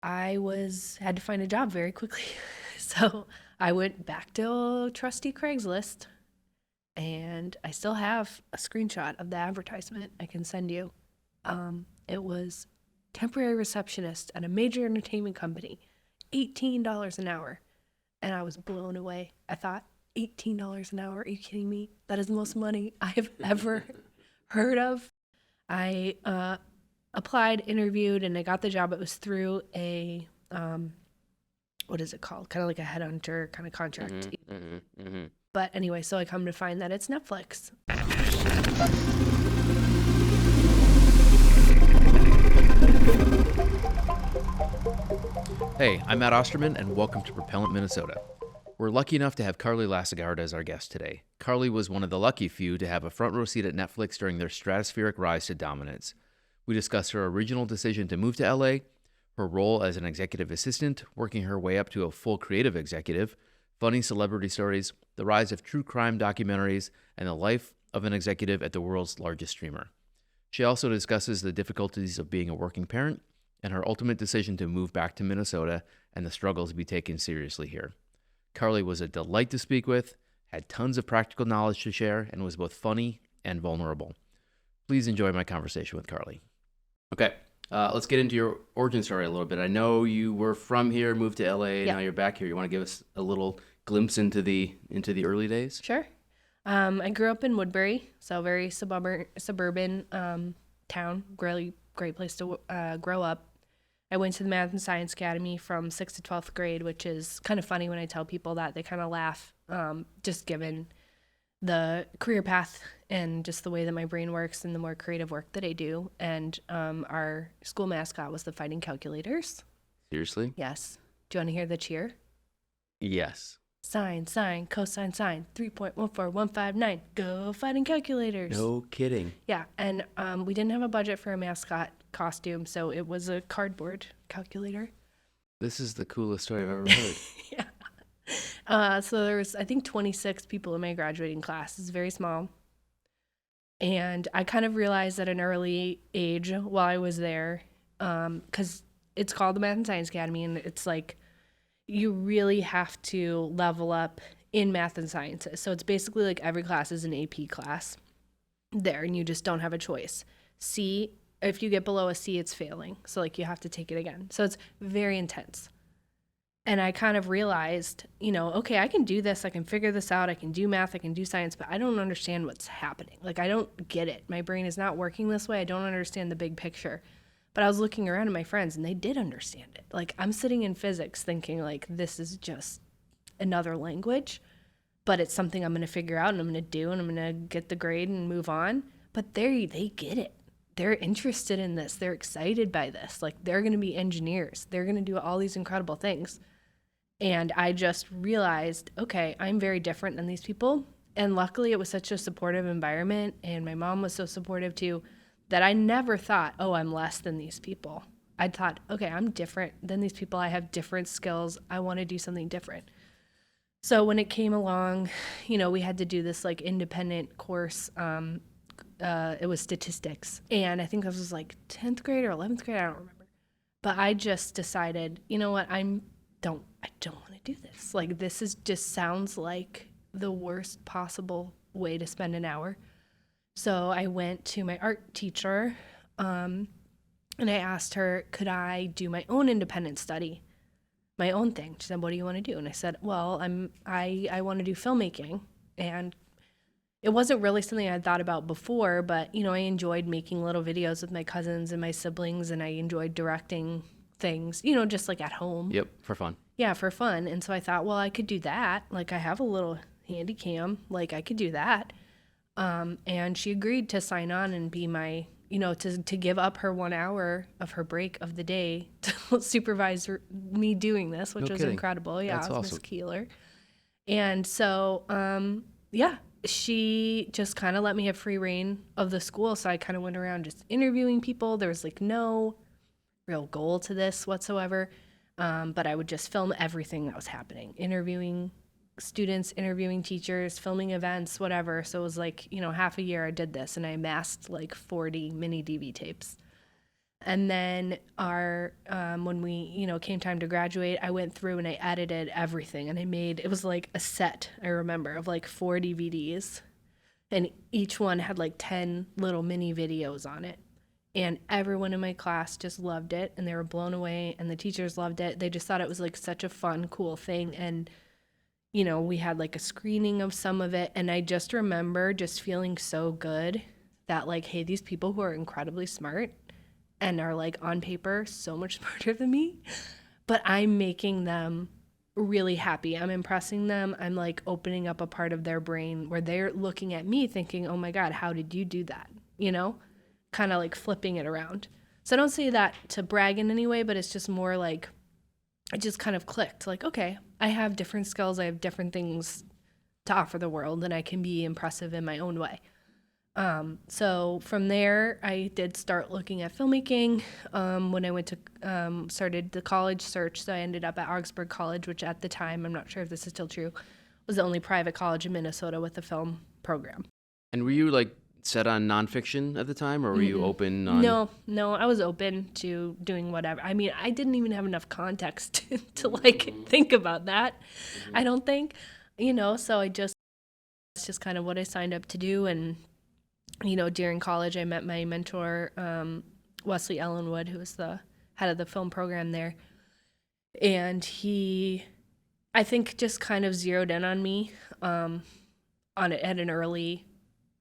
had to find a job very quickly. So I went back to trusty Craigslist, and I still have a screenshot of the advertisement I can send you. It was temporary receptionist at a major entertainment company, $18 an hour. And I was blown away. I thought, $18 an hour? Are you kidding me? That is the most money I have ever heard of. I applied, interviewed, and I got the job. It was through a, what is it called? Kind of like a headhunter kind of contract. But anyway, so I come to find that it's Netflix. Hey, I'm Matt Osterman, and welcome to Propellant Minnesota. We're lucky enough to have Carly Lassegard as our guest today. Carly was one of the lucky few to have a front row seat at Netflix during their stratospheric rise to dominance. We discuss her original decision to move to LA, her role as an executive assistant, working her way up to a full creative executive, funny celebrity stories, the rise of true crime documentaries, and the life of an executive at the world's largest streamer. She also discusses the difficulties of being a working parent and her ultimate decision to move back to Minnesota and the struggles to be taken seriously here. Carly was a delight to speak with, had tons of practical knowledge to share, and was both funny and vulnerable. Please enjoy my conversation with Carly. Okay, let's get into your origin story a little bit. I know you were from here, moved to LA, Yep. Now you're back here. You want to give us a little glimpse into the early days? Sure. I grew up in Woodbury, so very suburban town. Really great place to grow up. I went to the Math and Science Academy from 6th to 12th grade, which is kind of funny when I tell people that. They kind of laugh, just given the career path and just the way that my brain works and the more creative work that I do. And our school mascot was the Fighting Calculators. Seriously? Yes. Do you want to hear the cheer? Yes. Sine, cosine, sine, 3.14159. Go Fighting Calculators. No kidding. Yeah, and we didn't have a budget for a mascot costume, so it was a cardboard calculator. This is the coolest story I've ever heard. Yeah. So there was, I think, 26 people in my graduating class. It's very small. And I kind of realized at an early age while I was there, because it's called the Math and Science Academy, and it's like you really have to level up in math and sciences. So it's basically like every class is an AP class there, and you just don't have a choice. C, if you get below a C, it's failing. So like you have to take it again. So it's very intense. And I kind of realized, okay, I can do this. I can figure this out. I can do math. I can do science, but I don't understand what's happening. Like I don't get it. My brain is not working this way. I don't understand the big picture. But I was looking around at my friends and they did understand it. Like I'm sitting in physics thinking like this is just another language, but it's something I'm going to figure out and I'm going to do and I'm going to get the grade and move on. But they get it. They're interested in this. They're excited by this. Like they're going to be engineers. They're going to do all these incredible things. And I just realized, okay, I'm very different than these people. And luckily it was such a supportive environment and my mom was so supportive too, that I never thought, oh, I'm less than these people. I thought, okay, I'm different than these people. I have different skills. I want to do something different. So when it came along, we had to do this like independent course. It was statistics. And I think this was like 10th grade or 11th grade. I don't remember. But I just decided, you know what? I don't want to do this. Like this just sounds like the worst possible way to spend an hour. So I went to my art teacher and I asked her, could I do my own independent study, my own thing? She said, what do you want to do? And I said, well, I want to do filmmaking. And it wasn't really something I'd thought about before, but, I enjoyed making little videos with my cousins and my siblings, and I enjoyed directing things, just like at home. Yep, for fun. Yeah, for fun. And so I thought, well, I could do that. Like I have a little handy cam, like I could do that. And she agreed to sign on and be my, to give up her 1 hour of her break of the day to supervise me doing this, which was incredible. Yeah, That's it was awesome. Miss Keeler. And so, she just kind of let me have free reign of the school. So I kind of went around just interviewing people. There was like no real goal to this whatsoever. But I would just film everything that was happening, interviewing students, interviewing teachers, filming events, whatever. So it was like, half a year I did this and I amassed like 40 mini DV tapes. And then when we, came time to graduate, I went through and I edited everything, and it was like a set, I remember, of like 4 DVDs, and each one had like 10 little mini videos on it. And everyone in my class just loved it, and they were blown away, and the teachers loved it. They just thought it was like such a fun, cool thing. And, we had like a screening of some of it, and I just remember just feeling so good that like, hey, these people who are incredibly smart and are like on paper so much smarter than me, but I'm making them really happy. I'm impressing them. I'm like opening up a part of their brain where they're looking at me thinking, oh my God, how did you do that? Kind of like flipping it around. So I don't say that to brag in any way, but it's just more like it just kind of clicked. Like, okay, I have different skills. I have different things to offer the world, and I can be impressive in my own way. So from there, I did start looking at filmmaking when I went to started the college search. So I ended up at Augsburg College, which at the time, I'm not sure if this is still true, was the only private college in Minnesota with a film program. And were you like set on nonfiction at the time, or were you open on? No, I was open to doing whatever. I mean, I didn't even have enough context to like think about that. I don't think, so it's just kind of what I signed up to do. And during college, I met my mentor, Wesley Ellenwood, who was the head of the film program there. And he, I think, just kind of zeroed in on me at an early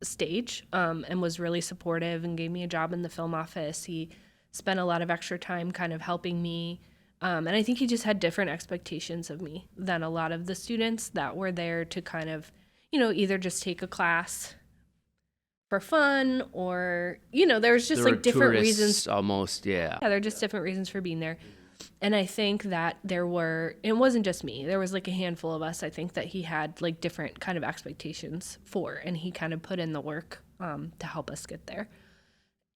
stage and was really supportive and gave me a job in the film office. He spent a lot of extra time kind of helping me. And I think he just had different expectations of me than a lot of the students that were there to kind of, either just take a class for fun, or there was just like different reasons almost. Yeah, there are just different reasons for being there. And I think that it wasn't just me, there was like a handful of us, I think, that he had like different kind of expectations for, and he kind of put in the work to help us get there.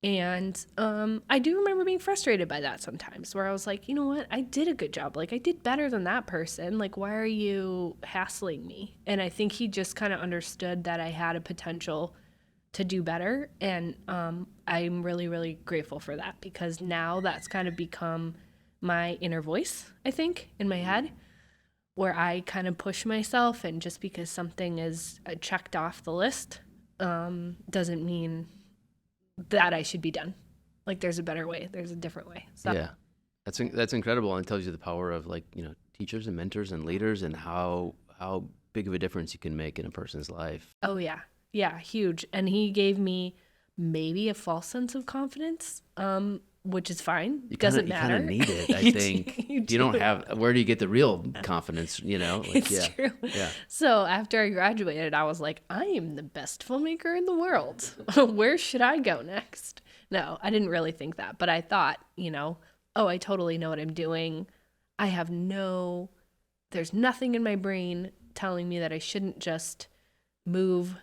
And I do remember being frustrated by that sometimes, where I was like, you know what, I did a good job, like I did better than that person, like why are you hassling me? And I think he just kind of understood that I had a potential to do better. And I'm really, really grateful for that, because now that's kind of become my inner voice, I think, in my head, where I kind of push myself. And just because something is checked off the list doesn't mean that I should be done. Like there's a better way. There's a different way. So. Yeah, that's incredible. And it tells you the power of like, teachers and mentors and leaders, and how big of a difference you can make in a person's life. Oh, yeah. Yeah, huge. And he gave me maybe a false sense of confidence, which is fine. Doesn't matter. You kind of need it, I think. You don't have, where do you get the real confidence, Like, it's true. Yeah. So after I graduated, I was like, I am the best filmmaker in the world. Where should I go next? No, I didn't really think that. But I thought, oh, I totally know what I'm doing. There's nothing in my brain telling me that I shouldn't just move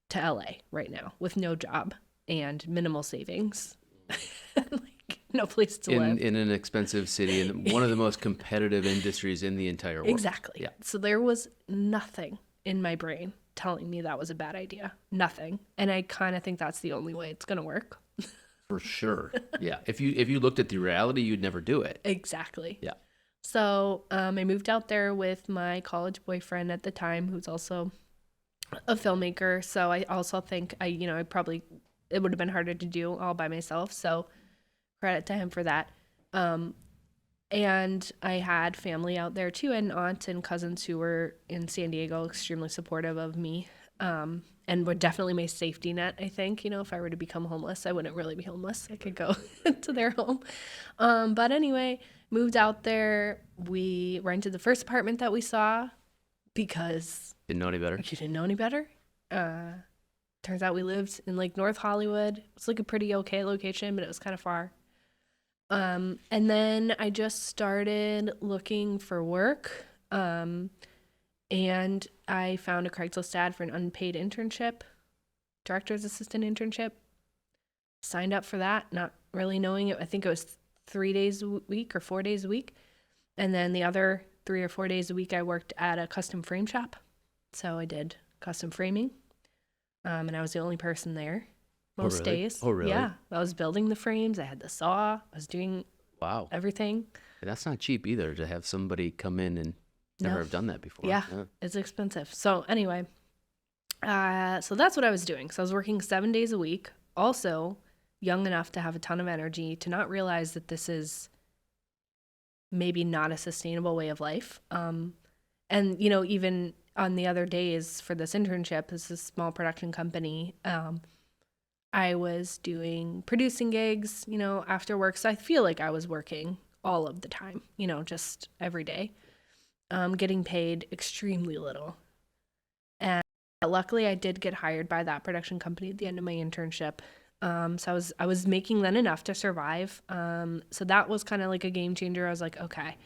to LA right now with no job and minimal savings. Like no place to live. In an expensive city, in one of the most competitive industries in the entire world. Exactly. Yeah. So there was nothing in my brain telling me that was a bad idea. Nothing. And I kind of think that's the only way it's going to work. For sure. Yeah. If you looked at the reality, you'd never do it. Exactly. Yeah. So I moved out there with my college boyfriend at the time, who's also a filmmaker. So I also think it would have been harder to do all by myself. So credit to him for that. And I had family out there too, and aunts and cousins who were in San Diego, extremely supportive of me. And were definitely my safety net, I think. If I were to become homeless, I wouldn't really be homeless. I could go to their home. But anyway, moved out there. We rented the first apartment that we saw because didn't know any better. You didn't know any better. Turns out we lived in like North Hollywood. It's like a pretty okay location, but it was kind of far. And then I just started looking for work. And I found a Craigslist ad for an unpaid internship, director's assistant internship. Signed up for that, not really knowing it. I think it was 3 days a week or 4 days a week. And then the other 3 or 4 days a week, I worked at a custom frame shop. So I did custom framing. And I was the only person there. most days. Oh, really? Yeah. I was building the frames. I had the saw. I was doing Wow. everything. And that's not cheap either to have somebody come in and never No. have done that before. Yeah, it's expensive. So anyway, so that's what I was doing. So I was working 7 days a week. Also, young enough to have a ton of energy to not realize that this is maybe not a sustainable way of life. And even on the other days for this internship, this is a small production company. I was doing producing gigs, after work. So I feel like I was working all of the time, just every day, getting paid extremely little. And luckily I did get hired by that production company at the end of my internship. So I was making then enough to survive. So that was kind of like a game changer. I was like, okay,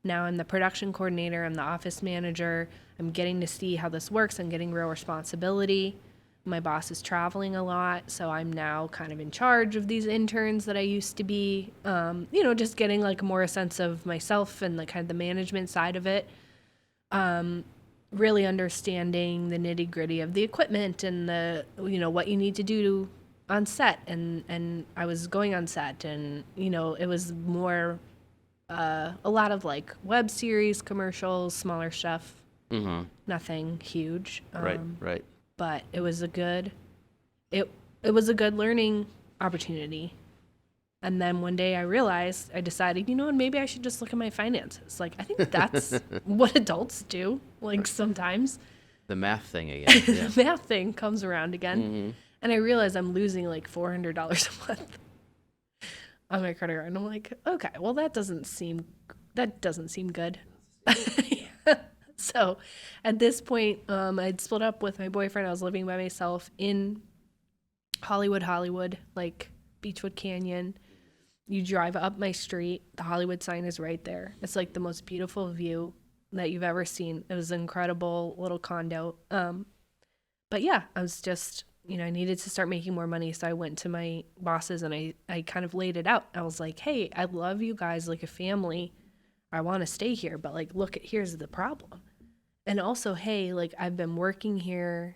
now I'm the production coordinator, I'm the office manager. I'm getting to see how this works. I'm getting real responsibility. My boss is traveling a lot, so I'm now kind of in charge of these interns that I used to be. Just getting like more a sense of myself and like kind of the management side of it. Really understanding the nitty gritty of the equipment and the what you need to do on set. And I was going on set, and it was more a lot of like web series, commercials, smaller stuff. Mm-hmm. Nothing huge. Right. But it was a good learning opportunity. And then one day I decided, maybe I should just look at my finances. Like, I think that's what adults do, like sometimes. The math thing again. Yeah. The math thing comes around again. Mm-hmm. And I realize I'm losing like $400 a month on my credit card. And I'm like, okay, well, that doesn't seem good. So at this point, I'd split up with my boyfriend. I was living by myself in Hollywood, like Beechwood Canyon. You drive up my street, the Hollywood sign is right there. It's like the most beautiful view that you've ever seen. It was an incredible little condo. But yeah, I was just, I needed to start making more money. So I went to my bosses and I kind of laid it out. I was like, hey, I love you guys like a family. I want to stay here, but like, here's the problem. And also, hey, like I've been working here,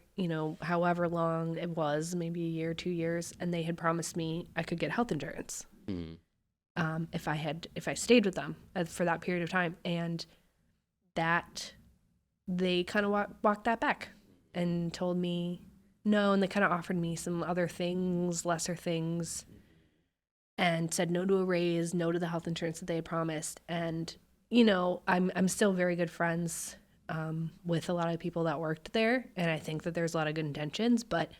however long it was, maybe a year, 2 years, and they had promised me I could get health insurance if I stayed with them for that period of time, and that they kind of walked that back and told me no, and they kind of offered me some other things, lesser things, and said no to a raise, no to the health insurance that they had promised. And I'm still very good friends with a lot of people that worked there. And I think that there's a lot of good intentions, but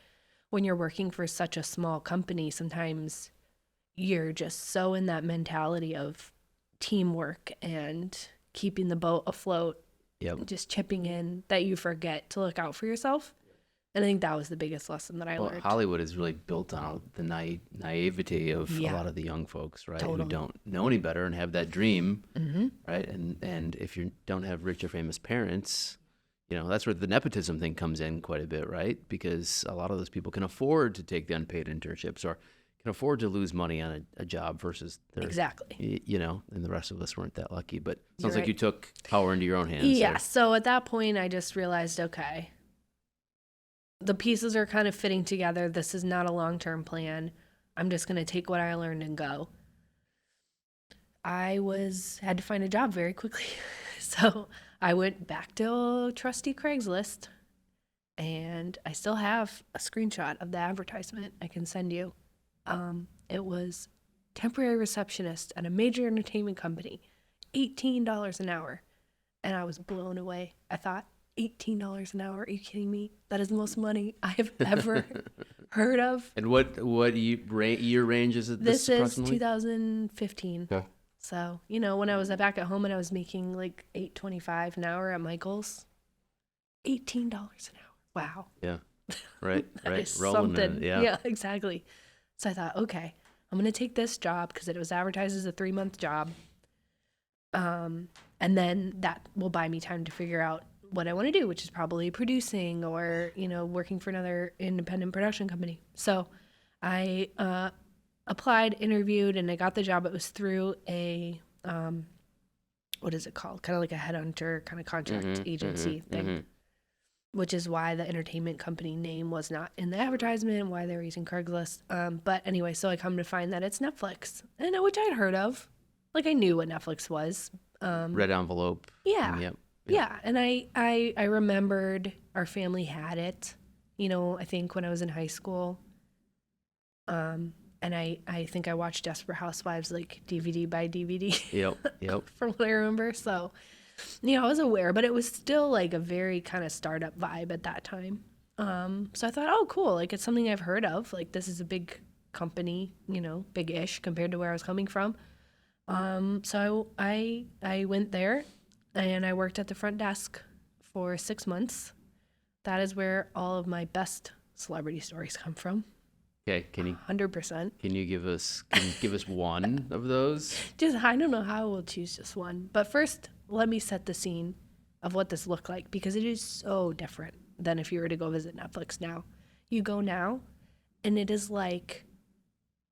when you're working for such a small company, sometimes you're just so in that mentality of teamwork and keeping the boat afloat, just chipping in, that you forget to look out for yourself. And I think that was the biggest lesson that I learned. Hollywood is really built on the naivety of a lot of the young folks, right? Totally. Who don't know any better and have that dream, Mm-hmm. right? And if you don't have rich or famous parents, that's where the nepotism thing comes in quite a bit, right? Because a lot of those people can afford to take the unpaid internships or can afford to lose money on a job versus their, exactly. And the rest of us weren't that lucky. But it sounds You're like you took power into your own hands. Yeah. So at that point, I just realized, okay, the pieces are kind of fitting together. This is not a long-term plan. I'm just going to take what I learned and go. I had to find a job very quickly. So I went back to trusty Craigslist, and I still have a screenshot of the advertisement I can send you. It was temporary receptionist at a major entertainment company, $18 an hour. And I was blown away. I thought, $18 an hour? Are you kidding me? That is the most money I have ever heard of. And what year range is it? This is 2015. Okay. So, when I was back at home and I was making like $8.25 an hour at Michael's, $18 an hour. Wow. Yeah. Right. That is Rolling something. in, Yeah, exactly. So I thought, okay, I'm going to take this job because it was advertised as a 3-month job. And then that will buy me time to figure out what I want to do, which is probably producing or, working for another independent production company. So I applied, interviewed, and I got the job. It was through a, what is it called? Kind of like a headhunter kind of contract agency thing. which is why the entertainment company name was not in the advertisement, why they were using Craigslist. But anyway, so I come to find that it's Netflix, and which I'd heard of. Like, I knew what Netflix was. Red envelope. Yeah. Yep. Yeah. And I remembered our family had it, I think when I was in high school. And I think I watched Desperate Housewives like DVD by DVD. Yep. From what I remember. So, I was aware, but it was still like a very kind of startup vibe at that time. So I thought, oh, cool. Like, it's something I've heard of. Like, this is a big company, big-ish compared to where I was coming from. So I went there and I worked at the front desk for 6 months. That is where all of my best celebrity stories come from. Okay, can you 100%. Can you give us one of those? I don't know how we'll choose just one. But first, let me set the scene of what this looked like, because it is so different than if you were to go visit Netflix now. You go now, and it is like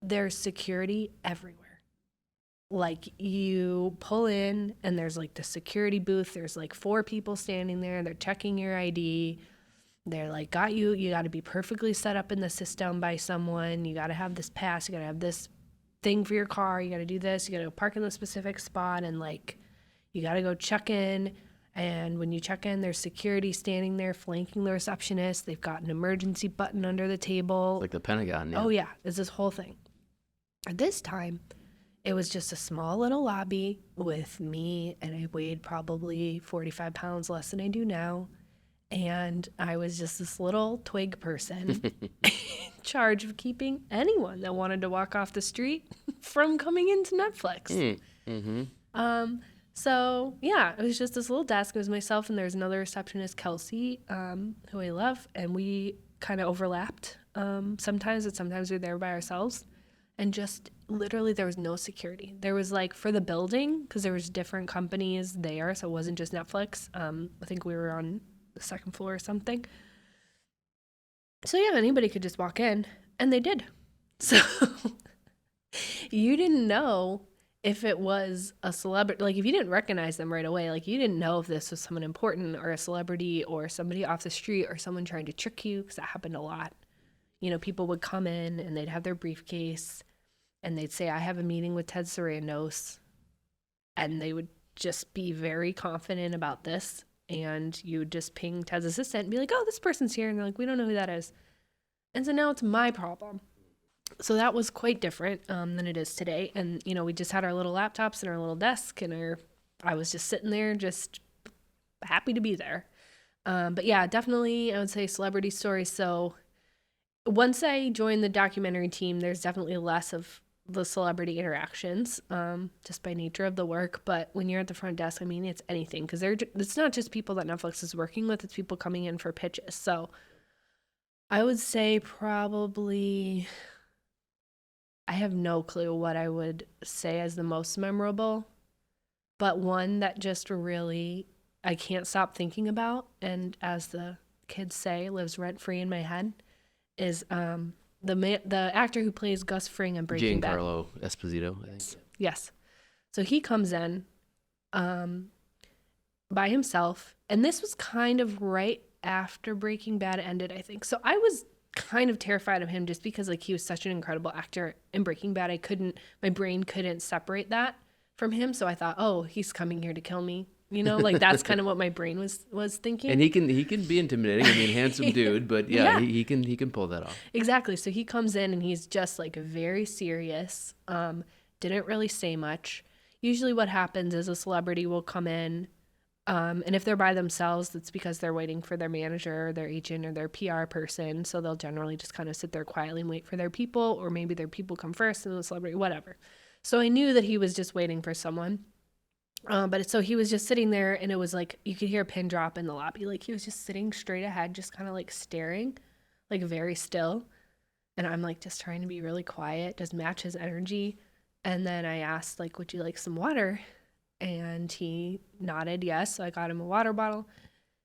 there's security everywhere. Like, you pull in, and there's like the security booth. There's like 4 people standing there. They're checking your ID. They're like, you got to be perfectly set up in the system by someone. You got to have this pass. You got to have this thing for your car. You got to do this. You got to go park in the specific spot. And like, you got to go check in. And when you check in, there's security standing there flanking the receptionist. They've got an emergency button under the table. Like the Pentagon. Yeah. Oh, yeah. It's this whole thing. At this time, it was just a small little lobby with me, and I weighed probably 45 pounds less than I do now. And I was just this little twig person in charge of keeping anyone that wanted to walk off the street from coming into Netflix. So, yeah, it was just this little desk. It was myself, and there's another receptionist, Kelsey, who I love, and we kind of overlapped sometimes, and sometimes we were there by ourselves. And just literally there was no security. There was like for the building, because there was different companies there, so it wasn't just Netflix. I think we were on the second floor or something. So yeah, anybody could just walk in, and they did. So you didn't know if it was a celebrity. Like, if you didn't recognize them right away, like, you didn't know if this was someone important or a celebrity or somebody off the street or someone trying to trick you, because that happened a lot. People would come in and they'd have their briefcase and they'd say, I have a meeting with Ted Sarandos. And they would just be very confident about this. And you would just ping Ted's assistant and be like, oh, this person's here. And they're like, we don't know who that is. And so now it's my problem. So that was quite different than it is today. And, we just had our little laptops and our little desk, and I was just sitting there just happy to be there. But yeah, definitely I would say celebrity stories. So once I joined the documentary team, there's definitely less of the celebrity interactions, just by nature of the work. But when you're at the front desk, I mean, it's anything, because it's not just people that Netflix is working with, it's people coming in for pitches. So I would say probably, I have no clue what I would say as the most memorable, but one that just really, I can't stop thinking about, and as the kids say, lives rent-free in my head, is the actor who plays Gus Fring in Breaking Bad. Giancarlo Esposito, I think. Yes. So he comes in by himself, and this was kind of right after Breaking Bad ended, I think. So I was kind of terrified of him, just because like he was such an incredible actor in Breaking Bad. My brain couldn't separate that from him. So I thought, oh, he's coming here to kill me. Like that's kind of what my brain was thinking. And he can be intimidating. I mean, handsome dude, but yeah. he can pull that off. Exactly. So he comes in and he's just like very serious. Didn't really say much. Usually what happens is a celebrity will come in, and if they're by themselves, that's because they're waiting for their manager, their agent, or their PR person. So they'll generally just kind of sit there quietly and wait for their people, or maybe their people come first and the celebrity, whatever. So I knew that he was just waiting for someone. But so he was just sitting there, and it was like you could hear a pin drop in the lobby. Like he was just sitting straight ahead, just kind of like staring, like very still. And I'm like just trying to be really quiet, just match his energy. And then I asked, like, would you like some water? And he nodded yes. So I got him a water bottle,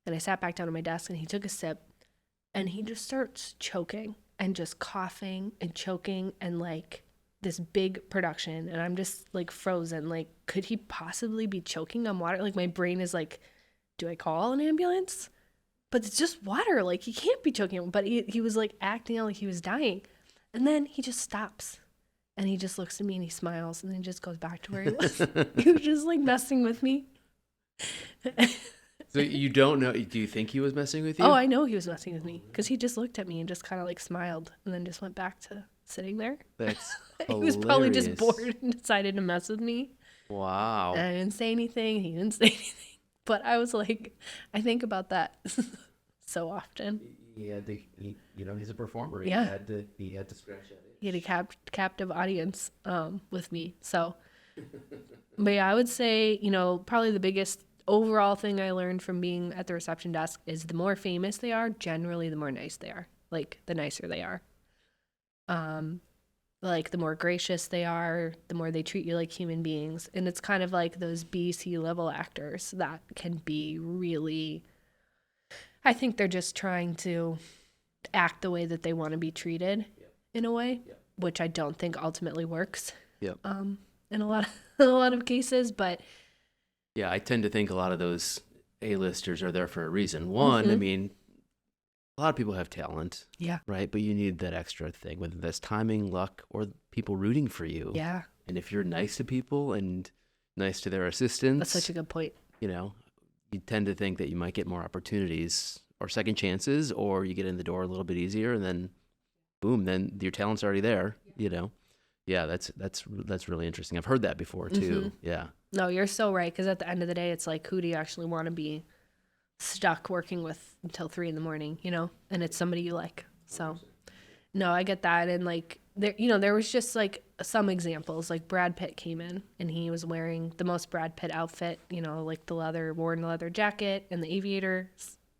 and I sat back down at my desk, and he took a sip, and he just starts choking and just coughing and choking, and like this big production, and I'm just like frozen. Like, could he possibly be choking on water? Like, my brain is like, do I call an ambulance? but it's just water. Like, he can't be choking him. But he was like acting out like he was dying. And then he just stops. And he just looks at me and he smiles. And then just goes back to where he was. He was just like messing with me. So you don't know, do you think he was messing with you? Oh, I know he was messing with me. Because he just looked at me and just kind of like smiled. And then just went back to sitting there. That's He was probably just hilarious. bored and decided to mess with me. Wow. And I didn't say anything. He didn't say anything. But I was like, I think about that so often. He had to, he's a performer. Yeah. He had to scratch that itch. He had a captive audience with me. So, but yeah, I would say, probably the biggest overall thing I learned from being at the reception desk is the more famous they are, generally the more nice they are. Like, the nicer they are. Like, the more gracious they are, the more they treat you like human beings. And it's kind of like those B-C level actors that can be really, I think they're just trying to act the way that they want to be treated in a way, which I don't think ultimately works. Yep. In a lot of cases, but Yeah, I tend to think a lot of those A-listers are there for a reason. One, I mean, a lot of people have talent. Yeah. Right? But you need that extra thing, whether that's timing, luck, or people rooting for you. Yeah. And if you're nice to people and nice to their assistants, That's such a good point. you tend to think that you might get more opportunities or second chances, or you get in the door a little bit easier, and then boom, then your talent's already there, Yeah, that's really interesting. I've heard that before too. Yeah. No, you're so right. Because at the end of the day, it's like, who do you actually want to be stuck working with until 3 a.m, and it's somebody you like. So, no, I get that. And like, there was just like some examples, like Brad Pitt came in and he was wearing the most Brad Pitt outfit, like the worn leather jacket and the aviator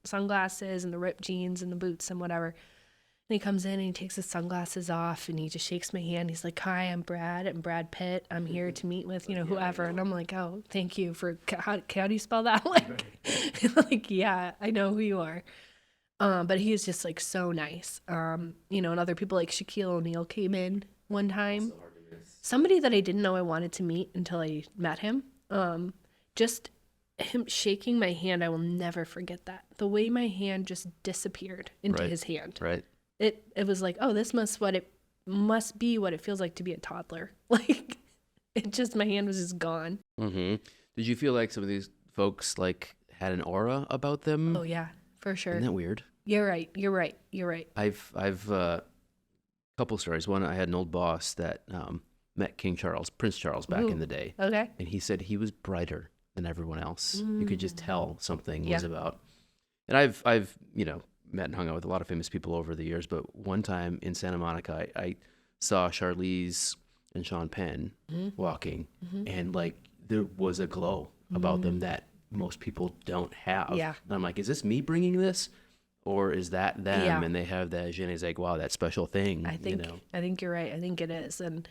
sunglasses and the ripped jeans and the boots and whatever. And he comes in and he takes his sunglasses off and he just shakes my hand. He's like, "Hi, I'm Brad Pitt. I'm here to meet with, whoever." And I'm like, "Oh, thank you for, how do you spell that?" Like, yeah, I know who you are. But he is just like so nice. And other people like Shaquille O'Neal came in one time. Somebody that I didn't know I wanted to meet until I met him. Just him shaking my hand, I will never forget that. The way my hand just disappeared into his hand. Right. It was like, oh, this must be what it feels like to be a toddler. Like, my hand was just gone. Mm-hmm. Did you feel like some of these folks like had an aura about them? Oh yeah, for sure. Isn't that weird? You're right. I've couple stories. One, I had an old boss that met Prince Charles back in the day. Okay. And he said he was brighter than everyone else. You could just tell something was about. And I've met and hung out with a lot of famous people over the years, but one time in Santa Monica, I saw Charlize and Sean Penn walking, and like there was a glow about them that most people don't have. Yeah. And I'm like, is this me bringing this, or is that them? Yeah. And they have that je ne sais quoi, that special thing. I think you're right. I think it is, and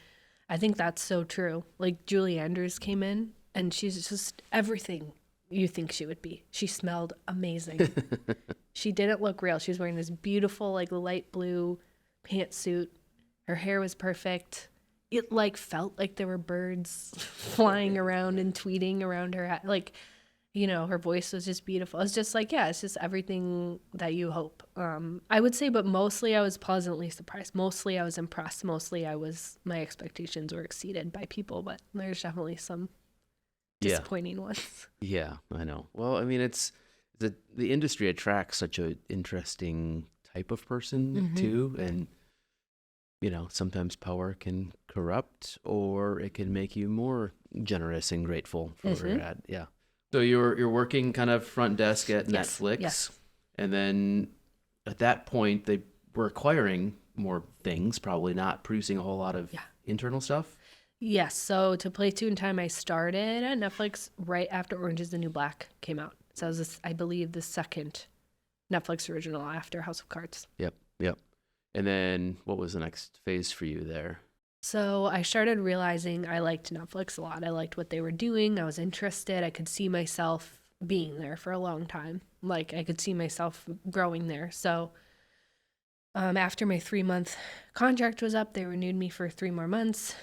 I think that's so true. Like, Julie Andrews came in, and she's just everything you think she would be. She smelled amazing. She didn't look real. She was wearing this beautiful, like, light blue pantsuit. Her hair was perfect. It, like, felt like there were birds flying around and tweeting around her head. Like, her voice was just beautiful. It's just like, yeah, it's just everything that you hope. I would say, but mostly I was pleasantly surprised. Mostly I was impressed. Mostly my expectations were exceeded by people, but there's definitely some disappointing ones. Yeah, I know. Well, I mean, it's the industry attracts such an interesting type of person too, and sometimes power can corrupt, or it can make you more generous and grateful for where you're at. Yeah. So you're working kind of front desk at Netflix, and then at that point they were acquiring more things, probably not producing a whole lot of internal stuff. Yes. So to play Two in Time, I started at Netflix right after Orange is the New Black came out. So it was, I believe, the second Netflix original after House of Cards. Yep. And then what was the next phase for you there? So I started realizing I liked Netflix a lot. I liked what they were doing. I was interested. I could see myself being there for a long time. Like, I could see myself growing there. So after my 3-month contract was up, they renewed me for 3 more months.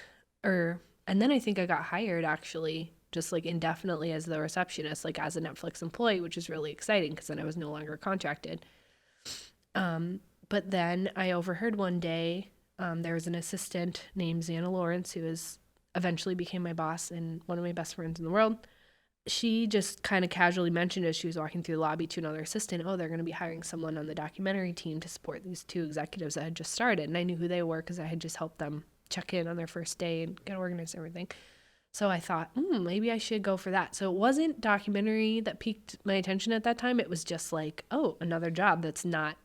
And then I think I got hired, actually, just like indefinitely as the receptionist, like as a Netflix employee, which is really exciting because then I was no longer contracted. But then I overheard one day, there was an assistant named Xana Lawrence who eventually became my boss and one of my best friends in the world. She just kind of casually mentioned as she was walking through the lobby to another assistant, oh, they're going to be hiring someone on the documentary team to support these two executives that had just started. And I knew who they were because I had just helped them check in on their first day and get organized and everything. So I thought, maybe I should go for that. So it wasn't documentary that piqued my attention at that time. It was just like, oh, another job that's not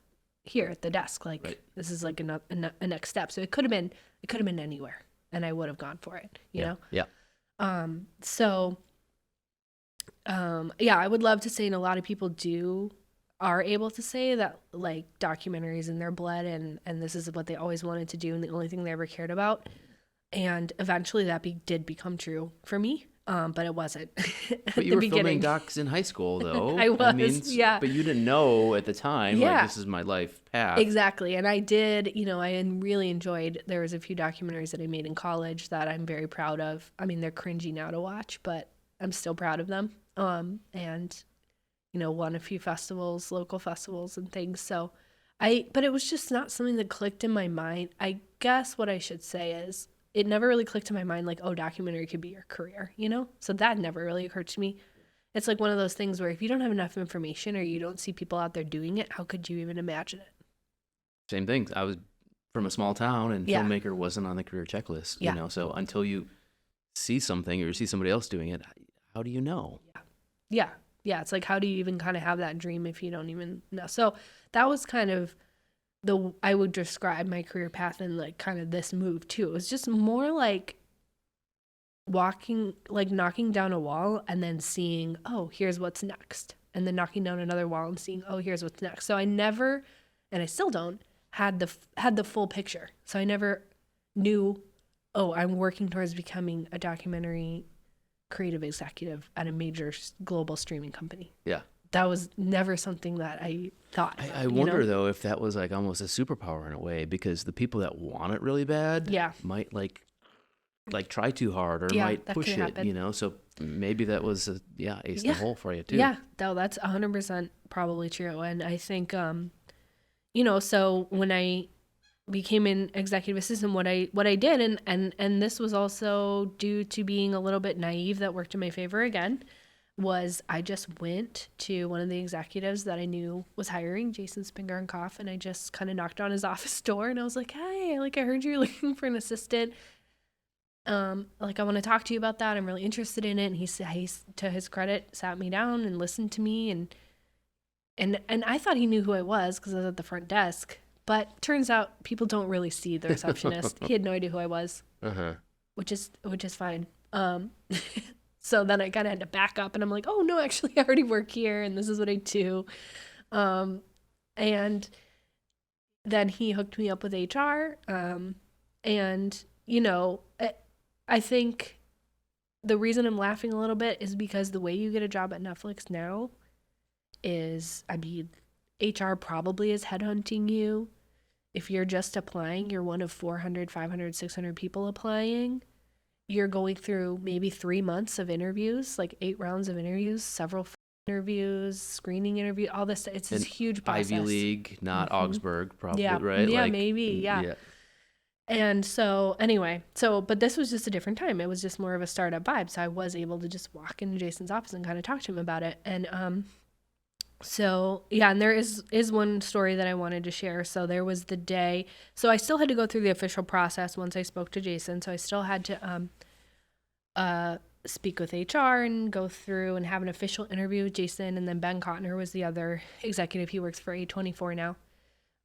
here at the desk. Like Right. this is like a next step. So it could have been anywhere, and I would have gone for it. You know. Yeah. Yeah, I would love to say, and a lot of people are able to say that like documentaries in their blood, and this is what they always wanted to do, and the only thing they ever cared about. And eventually that did become true for me, but it wasn't. But you were filming docs in high school, though. I was, yeah. But you didn't know at the time, like, this is my life path. Exactly. And I did, I really enjoyed, there was a few documentaries that I made in college that I'm very proud of. I mean, they're cringy now to watch, but I'm still proud of them. And, won a few festivals, local festivals and things. So but it was just not something that clicked in my mind. I guess what I should say is, it never really clicked in my mind like, oh, documentary could be your career, So that never really occurred to me. It's like one of those things where if you don't have enough information or you don't see people out there doing it, how could you even imagine it? Same thing. I was from a small town, and filmmaker wasn't on the career checklist, So until you see something or you see somebody else doing it, how do you know? Yeah. It's like, how do you even kind of have that dream if you don't even know? So that was kind of I would describe my career path in like kind of this move too. It was just more like knocking down a wall and then seeing, oh, here's what's next. And then knocking down another wall and seeing, oh, here's what's next. So I never, and I still don't, had the full picture. So I never knew, oh, I'm working towards becoming a documentary creative executive at a major global streaming company. Yeah. That was never something that I thought. I wonder, though, if that was like almost a superpower in a way, because the people that want it really bad might like try too hard or might push it, happen. So maybe that was ace in the hole for you too. Yeah, no, that's 100% probably true. And I think, so when I became an executive assistant, what I did, and this was also due to being a little bit naive that worked in my favor again, was I just went to one of the executives that I knew was hiring, Jason Spinger-Koff, and I just kind of knocked on his office door and I was like, hey, I heard you're looking for an assistant. I want to talk to you about that. I'm really interested in it. And he to his credit, sat me down and listened to me. And I thought he knew who I was because I was at the front desk. But turns out people don't really see the receptionist. He had no idea who I was, which is fine. So then I kind of had to back up and I'm like, oh, no, actually, I already work here and this is what I do. And then he hooked me up with HR. And, I think the reason I'm laughing a little bit is because the way you get a job at Netflix now is, HR probably is headhunting you. If you're just applying, you're one of 400, 500, 600 people applying. You're going through maybe 3 months of interviews, like 8 rounds of interviews, several interviews, screening interview, all this. It's this huge process. Ivy League, not Augsburg, probably, yeah. right? Yeah, maybe, yeah. And so anyway, but this was just a different time. It was just more of a startup vibe. So I was able to just walk into Jason's office and kind of talk to him about it. And and there is one story that I wanted to share. So there was the day, so I still had to go through the official process once I spoke to Jason. So I still had to speak with HR and go through and have an official interview with Jason. And then Ben Kottner was the other executive. He works for A24 now.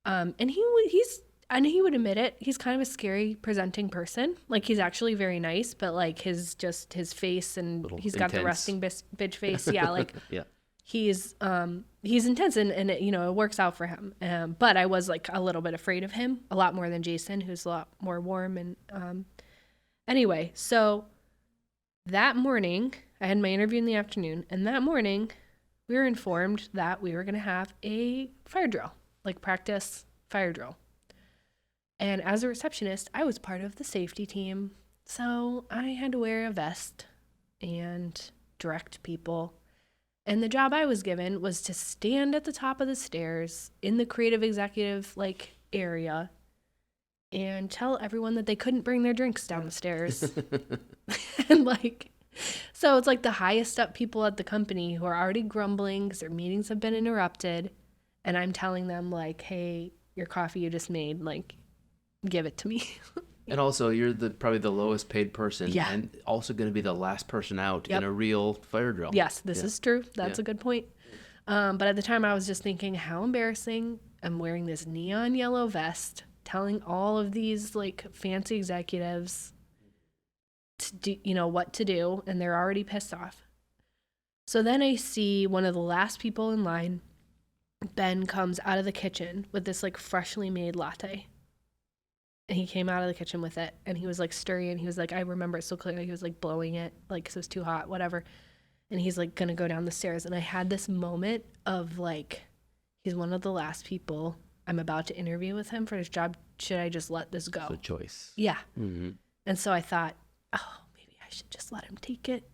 And he would admit it. He's kind of a scary presenting person. Like, he's actually very nice, but like his face and he's got the resting bitch face. Yeah. Like, yeah. He's intense and it works out for him. But I was like a little bit afraid of him, a lot more than Jason, who's a lot more warm. And anyway, so that morning I had my interview in the afternoon, and that morning we were informed that we were going to have a fire drill, like practice fire drill. And as a receptionist, I was part of the safety team. So I had to wear a vest and direct people. And the job I was given was to stand at the top of the stairs in the creative executive like area and tell everyone that they couldn't bring their drinks down the stairs. And like, so it's like the highest up people at the company who are already grumbling because their meetings have been interrupted. And I'm telling them like, hey, your coffee you just made, like, give it to me. And also, you're probably the lowest paid person, Yeah. and also going to be the last person out Yep. in a real fire drill. Yes, this is true. That's a good point. But at the time, I was just thinking, how embarrassing. I'm wearing this neon yellow vest, telling all of these like fancy executives to do, what to do, and they're already pissed off. So then I see one of the last people in line. Ben comes out of the kitchen with this like freshly made latte. And he came out of the kitchen with it, and he was like stirring it. He was like, I remember it so clearly. He was like blowing it, like, 'cause it was too hot, whatever. And he's like gonna go down the stairs. And I had this moment of like, he's one of the last people. I'm about to interview with him for his job. Should I just let this go? It's a choice. Yeah. Mm-hmm. And so I thought, oh, maybe I should just let him take it.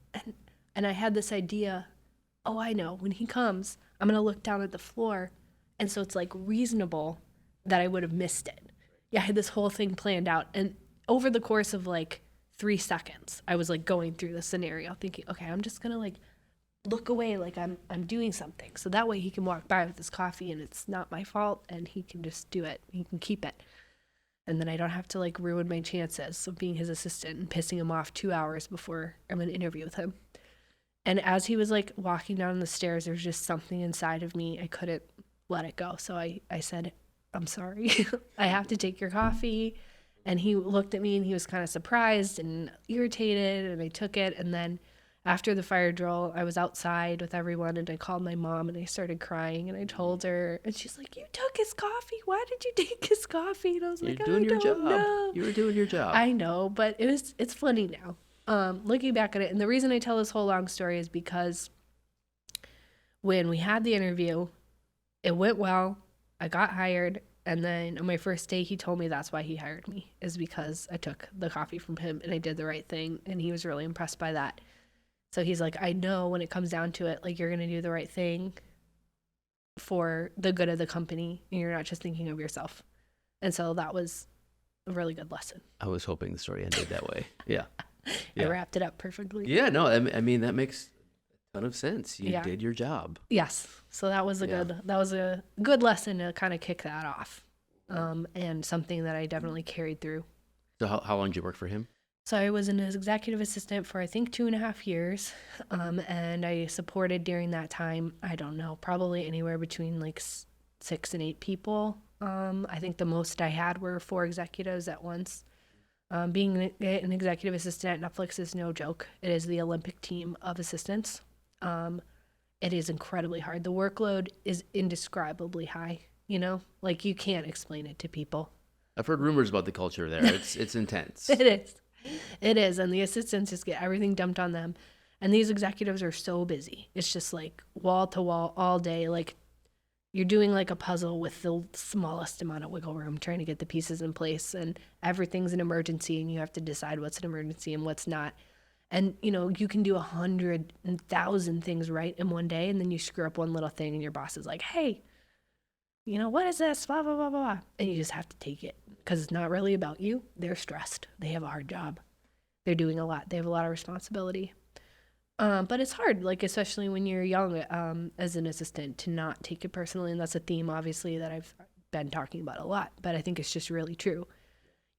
And I had this idea, oh, I know, when he comes, I'm gonna look down at the floor. And so it's like reasonable that I would have missed it. Yeah, I had this whole thing planned out. And over the course of like 3 seconds, I was like going through the scenario thinking, okay, I'm just gonna like look away like I'm doing something. So that way he can walk by with his coffee and it's not my fault and he can just do it. He can keep it. And then I don't have to like ruin my chances of being his assistant and pissing him off 2 hours before I'm gonna interview with him. And as he was like walking down the stairs, there's just something inside of me. I couldn't let it go. So I said, I'm sorry. I have to take your coffee. And he looked at me and he was kind of surprised and irritated, and I took it. And then after the fire drill, I was outside with everyone and I called my mom and I started crying and I told her, and she's like, you took his coffee. Why did you take his coffee? And I was like, You're doing your job. Know. You were doing your job. I know, but it's funny now. Looking back at it. And the reason I tell this whole long story is because when we had the interview, it went well. I got hired, and then on my first day, he told me that's why he hired me, is because I took the coffee from him and I did the right thing, and he was really impressed by that. So he's like, I know when it comes down to it, like, you're going to do the right thing for the good of the company, and you're not just thinking of yourself. And so that was a really good lesson. I was hoping the story ended that way. Yeah. I wrapped it up perfectly. Yeah, no, I mean, that makes a ton of sense. You did your job. Yes. So that was a good lesson to kind of kick that off. And something that I definitely carried through. So how long did you work for him? So I was an executive assistant for, I think, 2.5 years. And I supported during that time, I don't know, probably anywhere between like 6 and 8 people. I think the most I had were 4 executives at once. Being an executive assistant at Netflix is no joke. It is the Olympic team of assistants. It is incredibly hard. The workload is indescribably high, like you can't explain it to people. I've heard rumors about the culture there. It's intense. It is. And the assistants just get everything dumped on them. And these executives are so busy. It's just like wall to wall all day. Like you're doing like a puzzle with the smallest amount of wiggle room, trying to get the pieces in place, and everything's an emergency and you have to decide what's an emergency and what's not. And, you can do 100,000 things right in one day, and then you screw up one little thing and your boss is like, hey, what is this? Blah, blah, blah, blah. And you just have to take it because it's not really about you. They're stressed. They have a hard job. They're doing a lot. They have a lot of responsibility. But it's hard, like, especially when you're young as an assistant, to not take it personally. And that's a theme, obviously, that I've been talking about a lot. But I think it's just really true.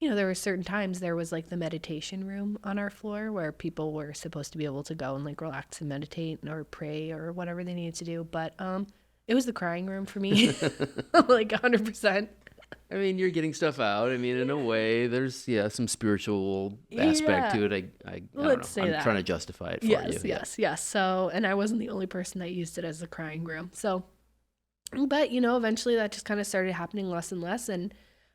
There were certain times there was like the meditation room on our floor where people were supposed to be able to go and like relax and meditate or pray or whatever they needed to do. But it was the crying room for me, like 100%. I mean, you're getting stuff out. I mean, in a way, there's some spiritual aspect to it. I don't know. I'm trying to justify it for you. Yes. So, and I wasn't the only person that used it as the crying room. So, but eventually that just kind of started happening less and less, and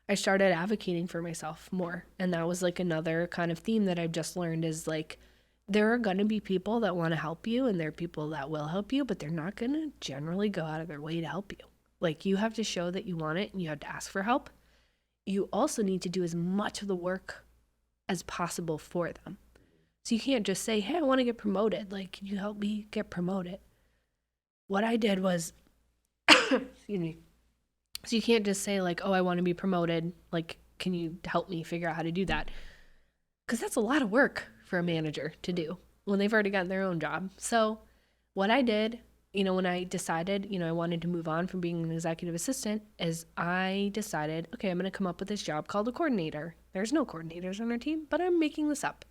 I started advocating for myself more. And that was like another kind of theme that I've just learned is like, there are going to be people that want to help you, and there are people that will help you, but they're not going to generally go out of their way to help you. Like, you have to show that you want it and you have to ask for help. You also need to do as much of the work as possible for them. So you can't just say, hey, I want to get promoted. Like, can you help me get promoted? What I did was, excuse me. So you can't just say, like, oh, I want to be promoted. Like, can you help me figure out how to do that? Because that's a lot of work for a manager to do when they've already gotten their own job. So what I did, when I decided, I wanted to move on from being an executive assistant, is I decided, okay, I'm going to come up with this job called a coordinator. There's no coordinators on our team, but I'm making this up.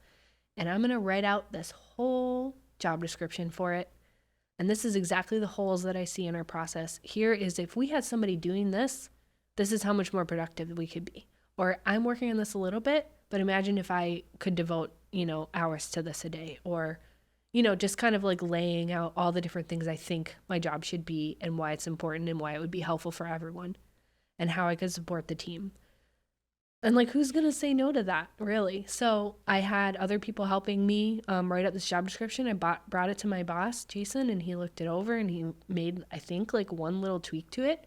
And I'm going to write out this whole job description for it. And this is exactly the holes that I see in our process. Here is, if we had somebody doing this, this is how much more productive we could be. Or I'm working on this a little bit, but imagine if I could devote, hours to this a day. Or, just kind of like laying out all the different things I think my job should be and why it's important and why it would be helpful for everyone and how I could support the team. And like, who's going to say no to that, really? So I had other people helping me write up this job description. I brought it to my boss, Jason, and he looked it over and he made, I think, like one little tweak to it.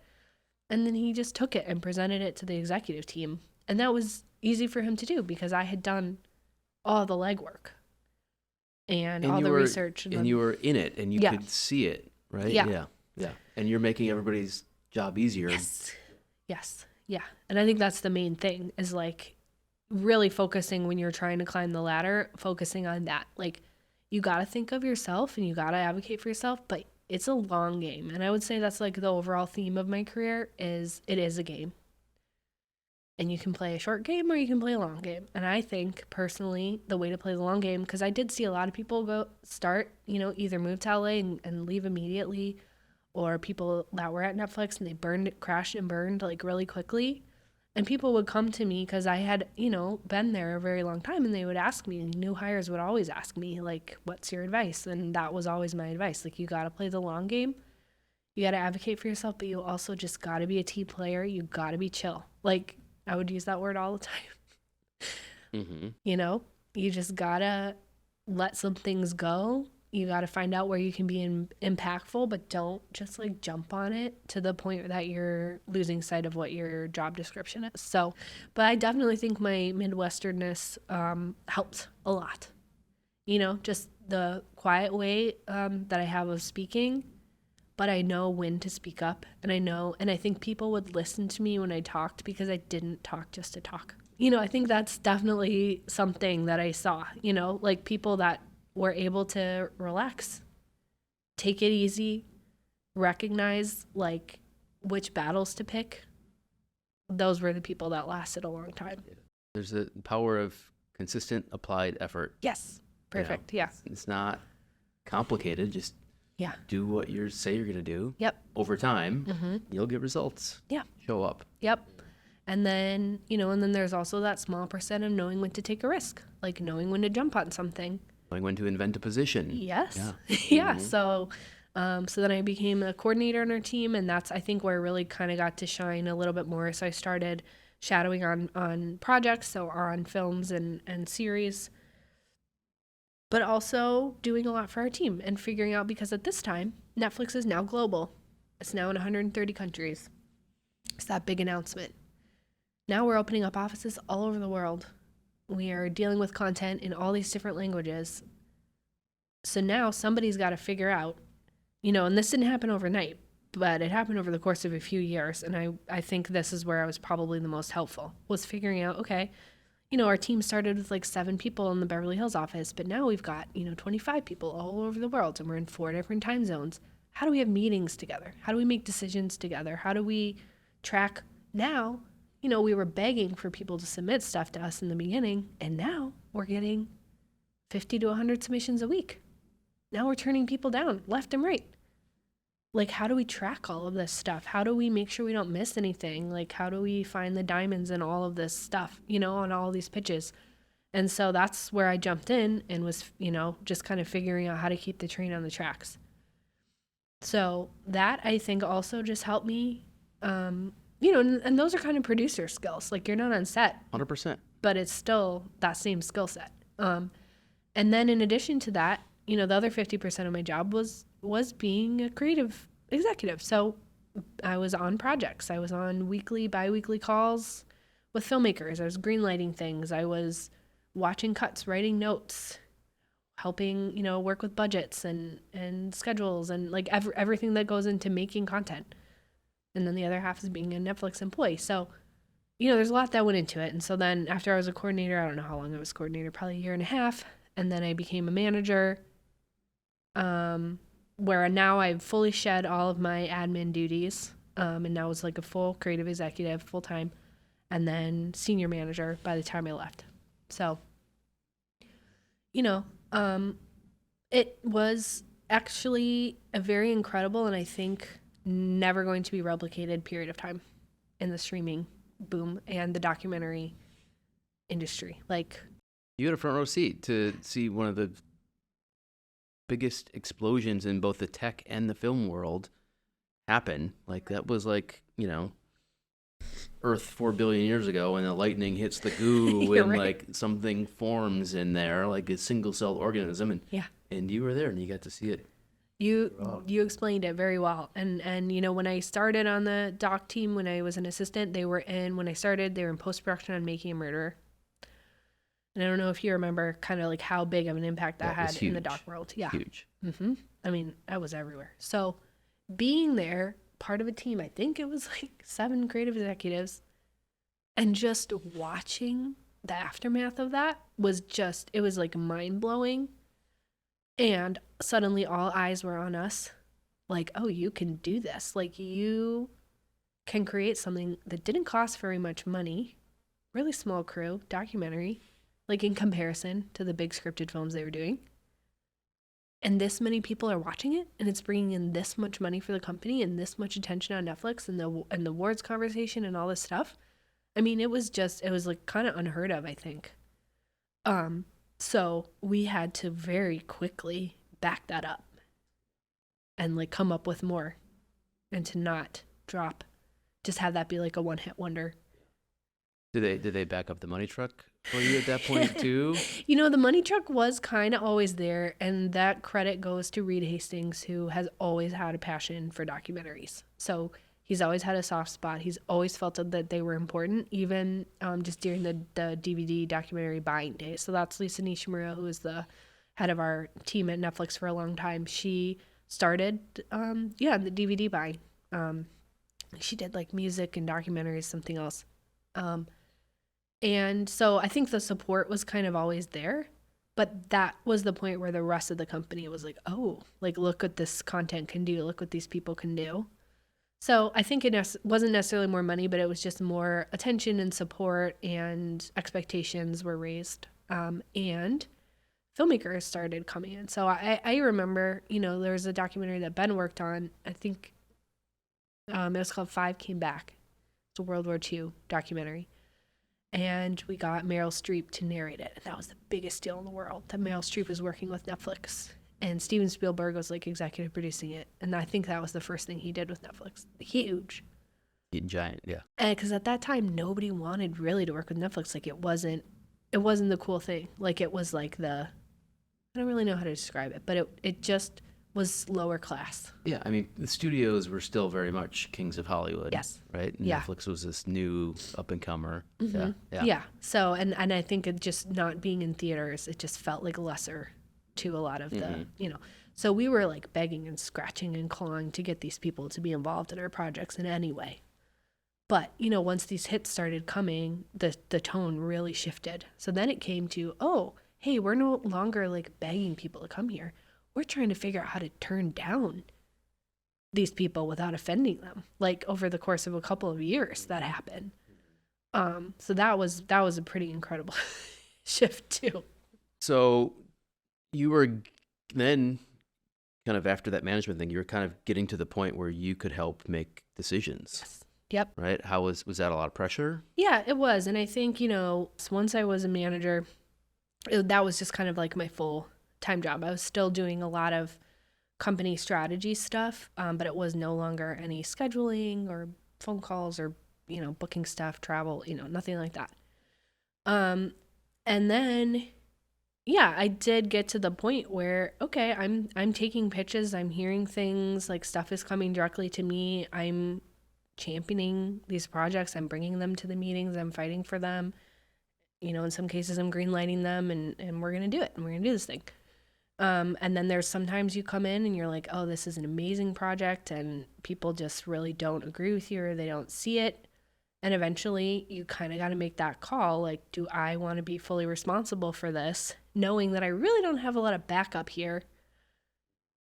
And then he just took it and presented it to the executive team. And that was easy for him to do because I had done all the legwork and all the research. And you were in it and you could see it, right? Yeah. Yeah. And you're making everybody's job easier. Yes. Yeah. And I think that's the main thing, is like really focusing when you're trying to climb the ladder, focusing on that. Like, you got to think of yourself and you got to advocate for yourself, but it's a long game. And I would say that's like the overall theme of my career is it is a game. And you can play a short game or you can play a long game. And I think personally the way to play the long game, because I did see a lot of people either move to LA and leave immediately, or people that were at Netflix and they crashed and burned like really quickly. And people would come to me because I had, been there a very long time, and they would ask me, new hires would always ask me, like, what's your advice? And that was always my advice. Like, you got to play the long game. You got to advocate for yourself, but you also just got to be a team player. You got to be chill. Like, I would use that word all the time. Mm-hmm. You just got to let some things go. You got to find out where you can be impactful, but don't just like jump on it to the point that you're losing sight of what your job description is. So, but I definitely think my Midwesternness helped a lot. Just the quiet way that I have of speaking, but I know when to speak up, and I think people would listen to me when I talked because I didn't talk just to talk. I think that's definitely something that I saw, like people that were able to relax, take it easy, recognize like which battles to pick. Those were the people that lasted a long time. There's the power of consistent applied effort. Yes. Perfect. Yeah. It's not complicated. Just do what you say you're going to do. Yep. Over time, you'll get results. Yeah. Show up. Yep. And then, and then there's also that small percent of knowing when to take a risk, like knowing when to jump on something. Knowing when to invent a position. Yes. Yeah. Yeah. So then I became a coordinator on our team, and that's, I think, where I really kind of got to shine a little bit more. So I started shadowing on projects, or on films and series, but also doing a lot for our team and figuring out, because at this time, Netflix is now global. It's now in 130 countries. It's that big announcement. Now we're opening up offices all over the world. We are dealing with content in all these different languages. So now somebody's got to figure out, and this didn't happen overnight, but it happened over the course of a few years. And I think this is where I was probably the most helpful, was figuring out, okay, our team started with like 7 people in the Beverly Hills office, but now we've got, 25 people all over the world, and we're in 4 different time zones. How do we have meetings together? How do we make decisions together? How do we track now? We were begging for people to submit stuff to us in the beginning, and now we're getting 50 to 100 submissions a week. Now we're turning people down left and right. Like, how do we track all of this stuff? How do we make sure we don't miss anything? Like, how do we find the diamonds in all of this stuff, on all these pitches? And so that's where I jumped in and was, just kind of figuring out how to keep the train on the tracks. So that, I think, also just helped me, and those are kind of producer skills. Like, you're not on set. 100%. But it's still that same skill set. And then in addition to that, the other 50% of my job was being a creative executive. So I was on projects. I was on weekly, bi-weekly calls with filmmakers. I was greenlighting things. I was watching cuts, writing notes. helping, work with budgets and schedules and like everything that goes into making content. And then the other half is being a Netflix employee. So, there's a lot that went into it. And so then after I was a coordinator, I don't know how long I was coordinator, probably a year and a half. And then I became a manager, where now I've fully shed all of my admin duties. And now it's like a full creative executive, full time, and then senior manager by the time I left. So, it was actually a very incredible and I think never going to be replicated period of time in the streaming boom and the documentary industry. Like, you had a front row seat to see one of the biggest explosions in both the tech and the film world happen. Like, that was like, Earth 4 billion years ago, and the lightning hits the goo and right. Like something forms in there, like a single-celled organism, and you were there and you got to see it. You explained it very well. And when I started on the doc team, when I was an assistant, they were in post-production on Making a Murderer. And I don't know if you remember kind of like how big of an impact that had in the doc world. Yeah. Huge. Mm-hmm. I mean, I was everywhere. So being there, part of a team, I think it was like 7 creative executives, and just watching the aftermath of that it was like mind-blowing. And suddenly all eyes were on us. Like, oh, you can do this. Like, you can create something that didn't cost very much money, really small crew, documentary, like in comparison to the big scripted films they were doing. And this many people are watching it, and it's bringing in this much money for the company and this much attention on Netflix and the awards conversation and all this stuff. I mean, it was like kind of unheard of, I think. So we had to very quickly back that up and like come up with more, and to not just have that be like a one-hit wonder. Did they back up the money truck for you at that point too? The money truck was kind of always there, and that credit goes to Reed Hastings, who has always had a passion for documentaries. So he's always had a soft spot. He's always felt that they were important, even just during the DVD documentary buying days. So that's Lisa Nishimura, who is the head of our team at Netflix for a long time. She started, the DVD buying. She did like music and documentaries, something else. And so I think the support was kind of always there, but that was the point where the rest of the company was like, oh, like, look what this content can do. Look what these people can do. So I think it wasn't necessarily more money, but it was just more attention and support, and expectations were raised. And filmmakers started coming in. So I remember, there was a documentary that Ben worked on. I think it was called Five Came Back. It's a World War II documentary. And we got Meryl Streep to narrate it. And that was the biggest deal in the world, that Meryl Streep was working with Netflix. And Steven Spielberg was like executive producing it. And I think that was the first thing he did with Netflix. Huge. Giant, yeah. And because at that time, nobody wanted really to work with Netflix. Like, it wasn't the cool thing. Like, it was like I don't really know how to describe it, but it just was lower class. Yeah, I mean, the studios were still very much kings of Hollywood. Yes. Right? And Netflix was this new up-and-comer. Mm-hmm. Yeah. So, and I think it just not being in theaters, it just felt like lesser to a lot of the, So we were like begging and scratching and clawing to get these people to be involved in our projects in any way. But, once these hits started coming, the tone really shifted. So then it came to, oh, hey, we're no longer like begging people to come here. We're trying to figure out how to turn down these people without offending them. Like, over the course of a couple of years, that happened. So that was a pretty incredible shift too. So you were then kind of, after that management thing, you were kind of getting to the point where you could help make decisions. Yes. Yep. Right? How was that a lot of pressure? Yeah, it was. And I think, once I was a manager, that was just kind of like my full-time job. I was still doing a lot of company strategy stuff, but it was no longer any scheduling or phone calls or, booking stuff, travel, nothing like that. And then, I did get to the point where, okay, I'm taking pitches, I'm hearing things, like, stuff is coming directly to me, I'm championing these projects, I'm bringing them to the meetings, I'm fighting for them. In some cases I'm greenlighting them, and we're going to do it, and we're going to do this thing. And then there's sometimes you come in and you're like, oh, this is an amazing project, and people just really don't agree with you or they don't see it. And eventually you kind of got to make that call. Like, do I want to be fully responsible for this, knowing that I really don't have a lot of backup here?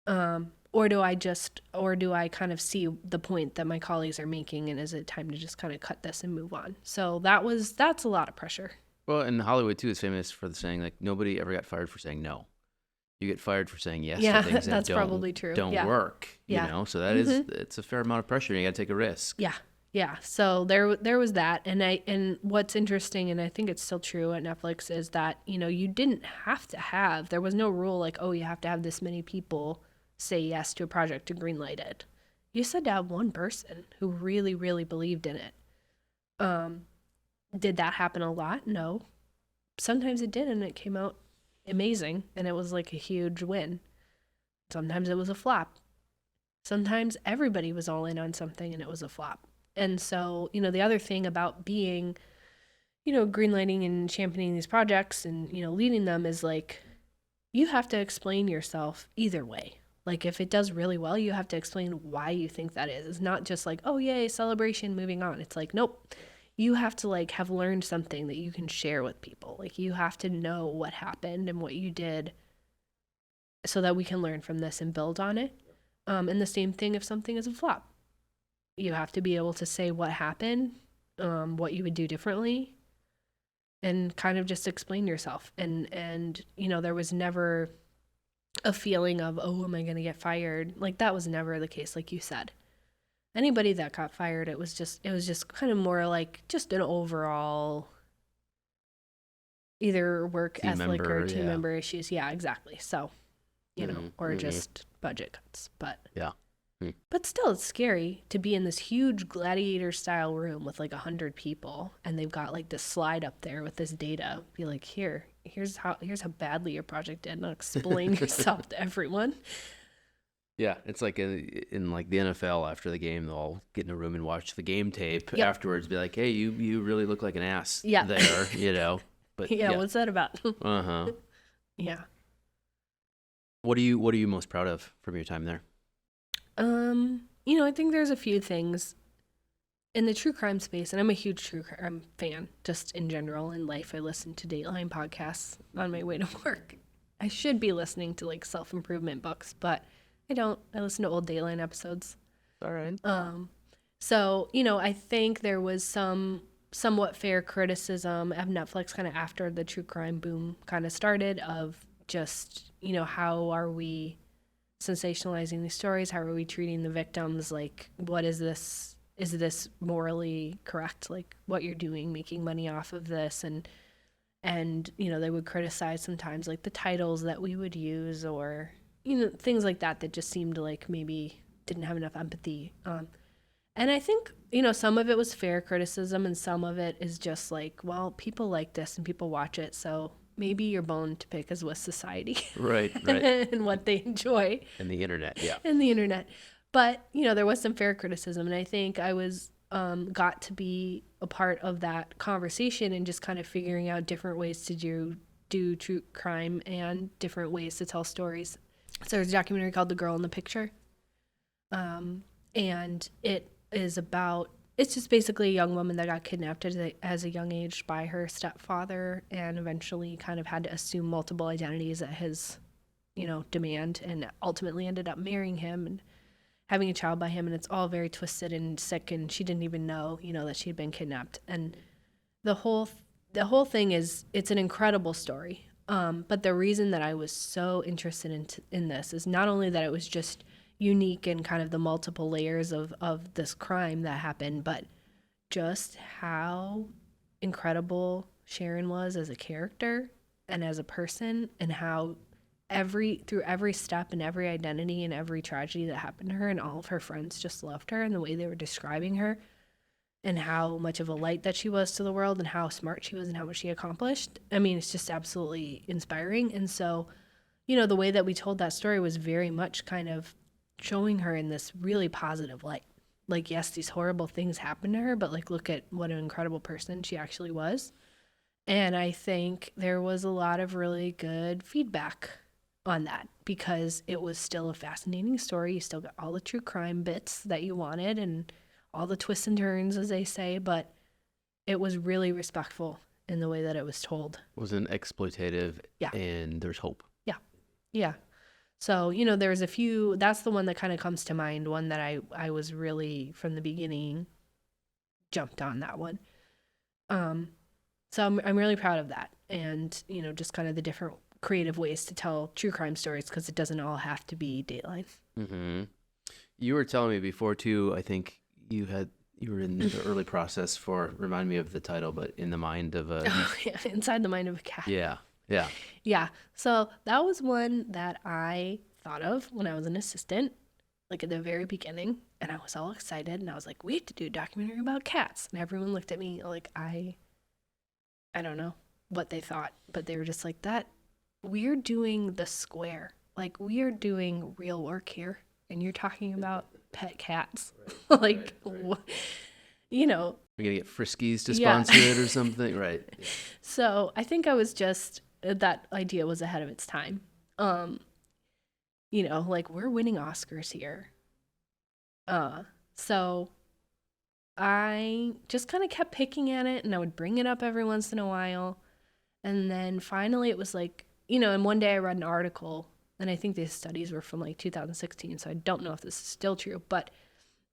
Or do I kind of see the point that my colleagues are making, and is it time to just kind of cut this and move on? So that's a lot of pressure. Well, and Hollywood too is famous for the saying, like, nobody ever got fired for saying no. You get fired for saying yes to things that's that probably true. don't work. Yeah. You know, so that is, it's a fair amount of pressure. You got to take a risk. Yeah. So there was that, and what's interesting, and I think it's still true at Netflix, is that, you know, you didn't have to have, there was no rule like, oh, you have to have this many people say yes to a project to greenlight it. You said to have one person who really, really believed in it. Did that happen a lot? No. Sometimes it did, and it came out amazing, and it was like a huge win. Sometimes it was a flop. Sometimes everybody was all in on something and it was a flop. And so, you know, the other thing about being, you know, greenlighting and championing these projects and, you know, leading them is like, you have to explain yourself either way. Like, if it does really well, you have to explain why you think that is. It's not just like, oh, yay, celebration, moving on. It's like, nope. You have to, like, have learned something that you can share with people. Like, you have to know what happened and what you did so that we can learn from this and build on it. And the same thing if something is a flop. You have to be able to say what happened, what you would do differently, and kind of just explain yourself. And you know, there was never a feeling of, oh, am I going to get fired? Like, that was never the case, like you said. Anybody that got fired, it was just kind of more like just an overall either work Team ethic member, or team member issues. Yeah, exactly. So, you know, or just budget cuts. But but still, it's scary to be in this huge gladiator style room with like 100 people, and they've got like this slide up there with this data. Be like, here's how badly your project did, and explain yourself to everyone. Yeah, it's like in like the NFL after the game, they'll all get in a room and watch the game tape afterwards. Be like, hey, you really look like an ass there, you know. But what's that about? Yeah. What are you most proud of from your time there? You know, I think there's a few things in the true crime space, and I'm a huge true crime fan just in general in life. I listen to Dateline podcasts on my way to work. I should be listening to like self-improvement books, but I don't. I listen to old Dateline episodes. All right. So, you know, I think there was somewhat fair criticism of Netflix kind of after the true crime boom kind of started of just, you know, how are we sensationalizing these stories? How are we treating the victims? Like, what is this? Is this morally correct? Like, what you're doing, making money off of this? And you know, they would criticize sometimes like the titles that we would use, or, you know, things like that just seemed like maybe didn't have enough empathy. And I think, you know, some of it was fair criticism, and some of it is just like, well, people like this and people watch it, so maybe your bone to pick is with society. Right. And what they enjoy. And the internet, yeah. And the internet. But, you know, there was some fair criticism, and I think I was got to be a part of that conversation and just kind of figuring out different ways to do true crime and different ways to tell stories. So there's a documentary called The Girl in the Picture. And it is about, it's just basically a young woman that got kidnapped as a young age by her stepfather, and eventually kind of had to assume multiple identities at his, you know, demand, and ultimately ended up marrying him and having a child by him. And it's all very twisted and sick, and she didn't even know, you know, that she had been kidnapped. And the whole thing is, it's an incredible story. But the reason that I was so interested in this is not only that it was just unique and kind of the multiple layers of this crime that happened, but just how incredible Sharon was as a character and as a person, and how through every step and every identity and every tragedy that happened to her, and all of her friends just loved her, and the way they were describing her, and how much of a light that she was to the world, and how smart she was, and how much she accomplished. I mean, it's just absolutely inspiring. And so, you know, the way that we told that story was very much kind of showing her in this really positive light. Like, yes, these horrible things happened to her, but like, look at what an incredible person she actually was. And I think there was a lot of really good feedback on that because it was still a fascinating story. You still got all the true crime bits that you wanted and all the twists and turns, as they say, but it was really respectful in the way that it was told. Wasn't exploitative. Yeah. And there's hope. Yeah. Yeah. So, there's a few, that's the one that kind of comes to mind, one that I was really, from the beginning, jumped on that one. So I'm really proud of that. And, just kind of the different creative ways to tell true crime stories because it doesn't all have to be Dateline. Mm-hmm. You were telling me before, too, I think you were in the early process for, remind me of the title, but In the Mind of a... Oh, yeah, Inside the Mind of a Cat. Yeah. Yeah. Yeah. So that was one that I thought of when I was an assistant, like at the very beginning. And I was all excited. And I was like, we have to do a documentary about cats. And everyone looked at me like I don't know what they thought. But they were just like, we're doing the square. Like, we are doing real work here. And you're talking about pet cats. Like, right. You know. We're going to get Friskies to sponsor it or something. Right. Yeah. So I think I was just... that idea was ahead of its time. Like we're winning Oscars here. So I just kind of kept picking at it and I would bring it up every once in a while. And then finally it was like, and one day I read an article and I think these studies were from like 2016. So I don't know if this is still true, but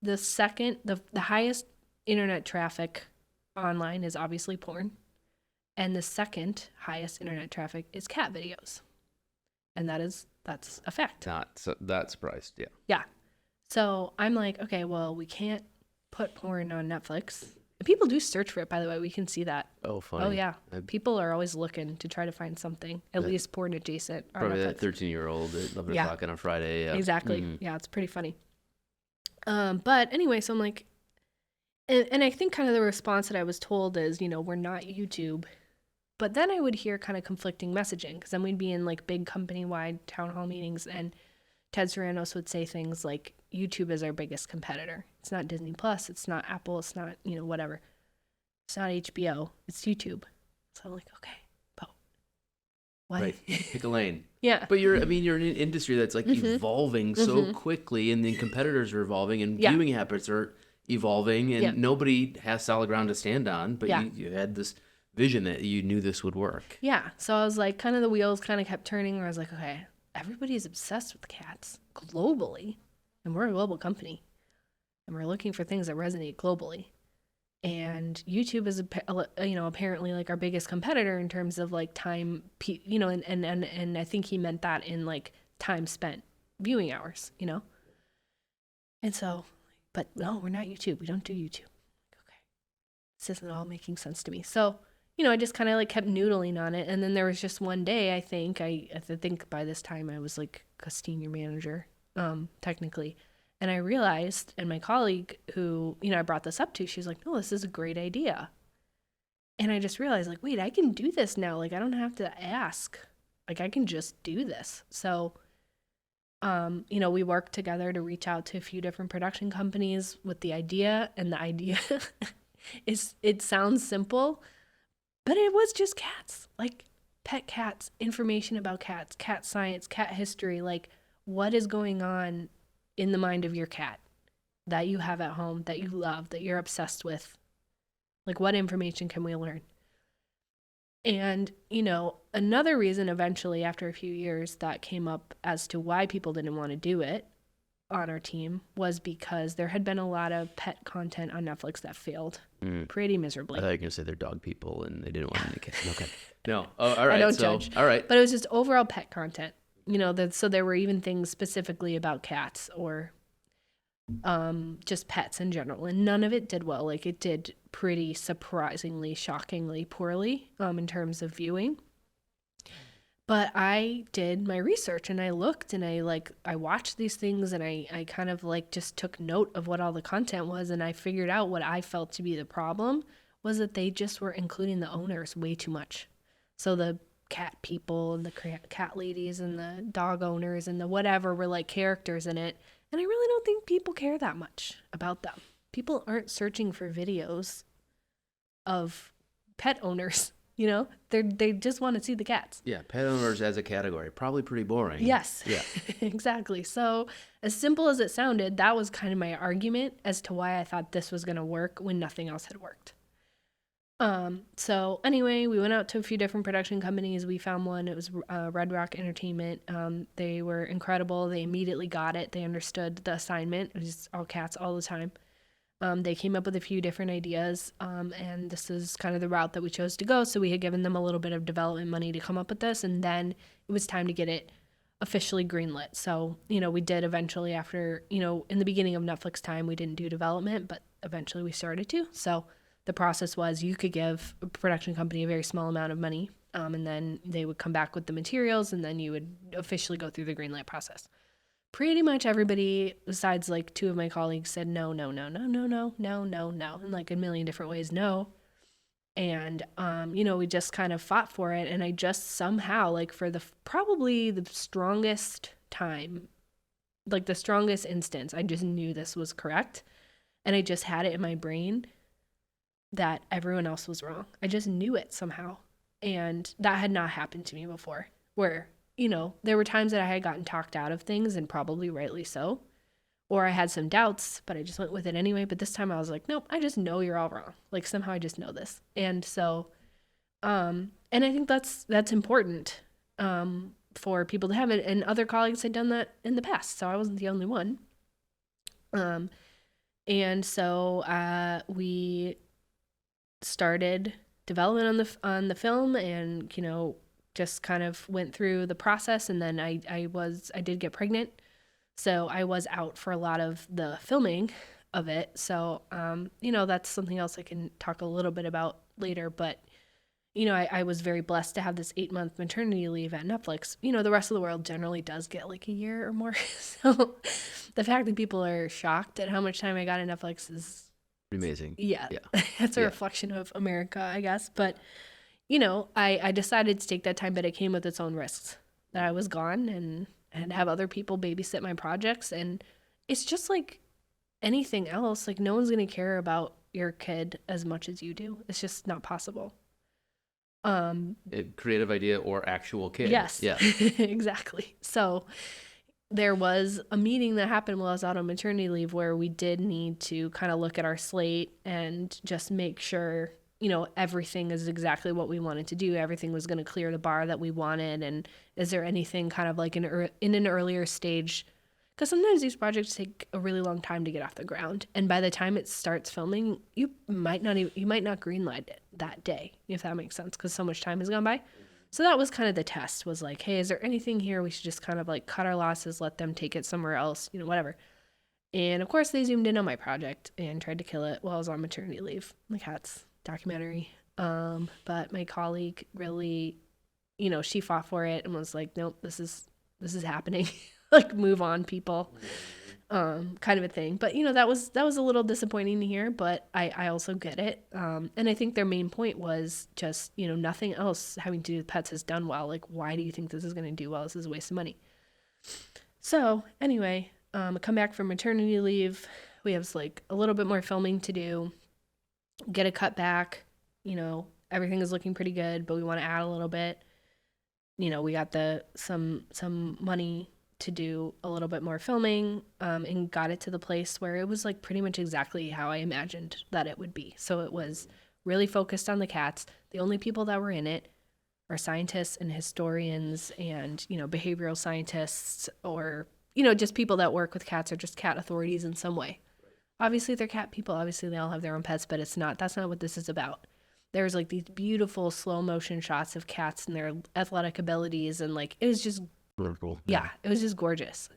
the highest internet traffic online is obviously porn. And the second highest internet traffic is cat videos. And that's a fact. Not that surprised, yeah. Yeah. So I'm like, okay, well, we can't put porn on Netflix. And people do search for it, by the way. We can see that. Oh, funny. Oh, yeah. People are always looking to try to find something, at least porn adjacent on probably Netflix. That 13-year-old at 11 o'clock on a Friday. Yeah. Exactly. Mm-hmm. Yeah, it's pretty funny. But anyway, so I'm like, and I think kind of the response that I was told is, we're not YouTube. But then I would hear kind of conflicting messaging because then we'd be in like big company-wide town hall meetings and Ted Sarandos would say things like YouTube is our biggest competitor. It's not Disney Plus. It's not Apple. It's not, whatever. It's not HBO. It's YouTube. So I'm like, okay, but what? Right. Pick a lane. Yeah. But you're in an industry that's like evolving so quickly and then competitors are evolving and viewing habits are evolving and nobody has solid ground to stand on. But you had this vision that you knew this would work. Yeah. So I was like, kind of the wheels kind of kept turning where I was like, okay, everybody's obsessed with cats globally. And we're a global company. And we're looking for things that resonate globally. And YouTube is, apparently like our biggest competitor in terms of like time, and I think he meant that in like time spent viewing hours, And so, but no, we're not YouTube. We don't do YouTube. Okay. This isn't all making sense to me. So, I just kind of like kept noodling on it. And then there was just one day, I think by this time I was like a senior manager, technically. And I realized, and my colleague who, I brought this up to, she was like, no, this is a great idea. And I just realized like, wait, I can do this now. Like, I don't have to ask. Like, I can just do this. So, we worked together to reach out to a few different production companies with the idea. And the idea it sounds simple, but it was just cats, like pet cats, information about cats, cat science, cat history, like what is going on in the mind of your cat that you have at home, that you love, that you're obsessed with. Like, what information can we learn? And, another reason eventually after a few years that came up as to why people didn't want to do it on our team was because there had been a lot of pet content on Netflix that failed pretty miserably. I thought you were going to say they're dog people and they didn't want them to catch. Okay. No. Oh, all right. I don't judge. All right. But it was just overall pet content. So there were even things specifically about cats or just pets in general. And none of it did well. Like, it did pretty surprisingly, shockingly poorly in terms of viewing. But I did my research and I looked and I watched these things and I kind of like just took note of what all the content was, and I figured out what I felt to be the problem was that they just were including the owners way too much. So the cat people and the cat ladies and the dog owners and the whatever were like characters in it. And I really don't think people care that much about them. People aren't searching for videos of pet owners, They just want to see the cats. Yeah, pet owners as a category, probably pretty boring. Yes. Yeah. Exactly. So as simple as it sounded, that was kind of my argument as to why I thought this was going to work when nothing else had worked. So anyway, we went out to a few different production companies. We found one. It was Red Rock Entertainment. They were incredible. They immediately got it. They understood the assignment. It was all cats all the time. They came up with a few different ideas, and this is kind of the route that we chose to go. So we had given them a little bit of development money to come up with this, and then it was time to get it officially greenlit. So, we did eventually after, in the beginning of Netflix time, we didn't do development, but eventually we started to. So the process was you could give a production company a very small amount of money, and then they would come back with the materials, and then you would officially go through the greenlight process. Pretty much everybody, besides like two of my colleagues, said no, no, no, no, no, no, no, no, no, in like a million different ways, no. And, we just kind of fought for it. And I just somehow, like for probably the strongest time, like the strongest instance, I just knew this was correct. And I just had it in my brain that everyone else was wrong. I just knew it somehow. And that had not happened to me before, where, there were times that I had gotten talked out of things, and probably rightly so. Or I had some doubts, but I just went with it anyway. But this time I was like, nope, I just know you're all wrong. Like somehow I just know this. And so, and I think that's important for people to have it. And other colleagues had done that in the past, so I wasn't the only one. And so we started development on the film, and just kind of went through the process. And then I did get pregnant. So I was out for a lot of the filming of it. So, that's something else I can talk a little bit about later. But, I was very blessed to have this 8-month maternity leave at Netflix. The rest of the world generally does get like a year or more. So the fact that people are shocked at how much time I got at Netflix is amazing. Yeah. That's a reflection of America, I guess. But, I decided to take that time, but it came with its own risks that I was gone and have other people babysit my projects. And it's just like anything else. Like no one's going to care about your kid as much as you do. It's just not possible. A creative idea or actual kid. Yes. Yeah. Exactly. So there was a meeting that happened while I was out on maternity leave where we did need to kind of look at our slate and just make sure, everything is exactly what we wanted to do. Everything was going to clear the bar that we wanted. And is there anything kind of like in an earlier stage? Because sometimes these projects take a really long time to get off the ground. And by the time it starts filming, you might not greenlight it that day, if that makes sense, because so much time has gone by. So that was kind of the test, was like, hey, is there anything here we should just kind of like cut our losses, let them take it somewhere else, whatever. And of course they zoomed in on my project and tried to kill it while I was on maternity leave. The cats documentary. But my colleague really, she fought for it and was like, nope, this is happening. Like move on, people. Kind of a thing. But that was a little disappointing to hear, but I also get it. And I think their main point was just, nothing else having to do with pets has done well. Like, why do you think this is going to do well? This is a waste of money. So anyway, I come back from maternity leave. We have like a little bit more filming to do, get a cut back, everything is looking pretty good, but we want to add a little bit. We got some money to do a little bit more filming, and got it to the place where it was like pretty much exactly how I imagined that it would be. So it was really focused on the cats. The only people that were in it are scientists and historians and, behavioral scientists, or, just people that work with cats, or just cat authorities in some way. Obviously they're cat people. Obviously they all have their own pets, but that's not what this is about. There's like these beautiful slow motion shots of cats and their athletic abilities. And like, it was just, yeah, it was just gorgeous.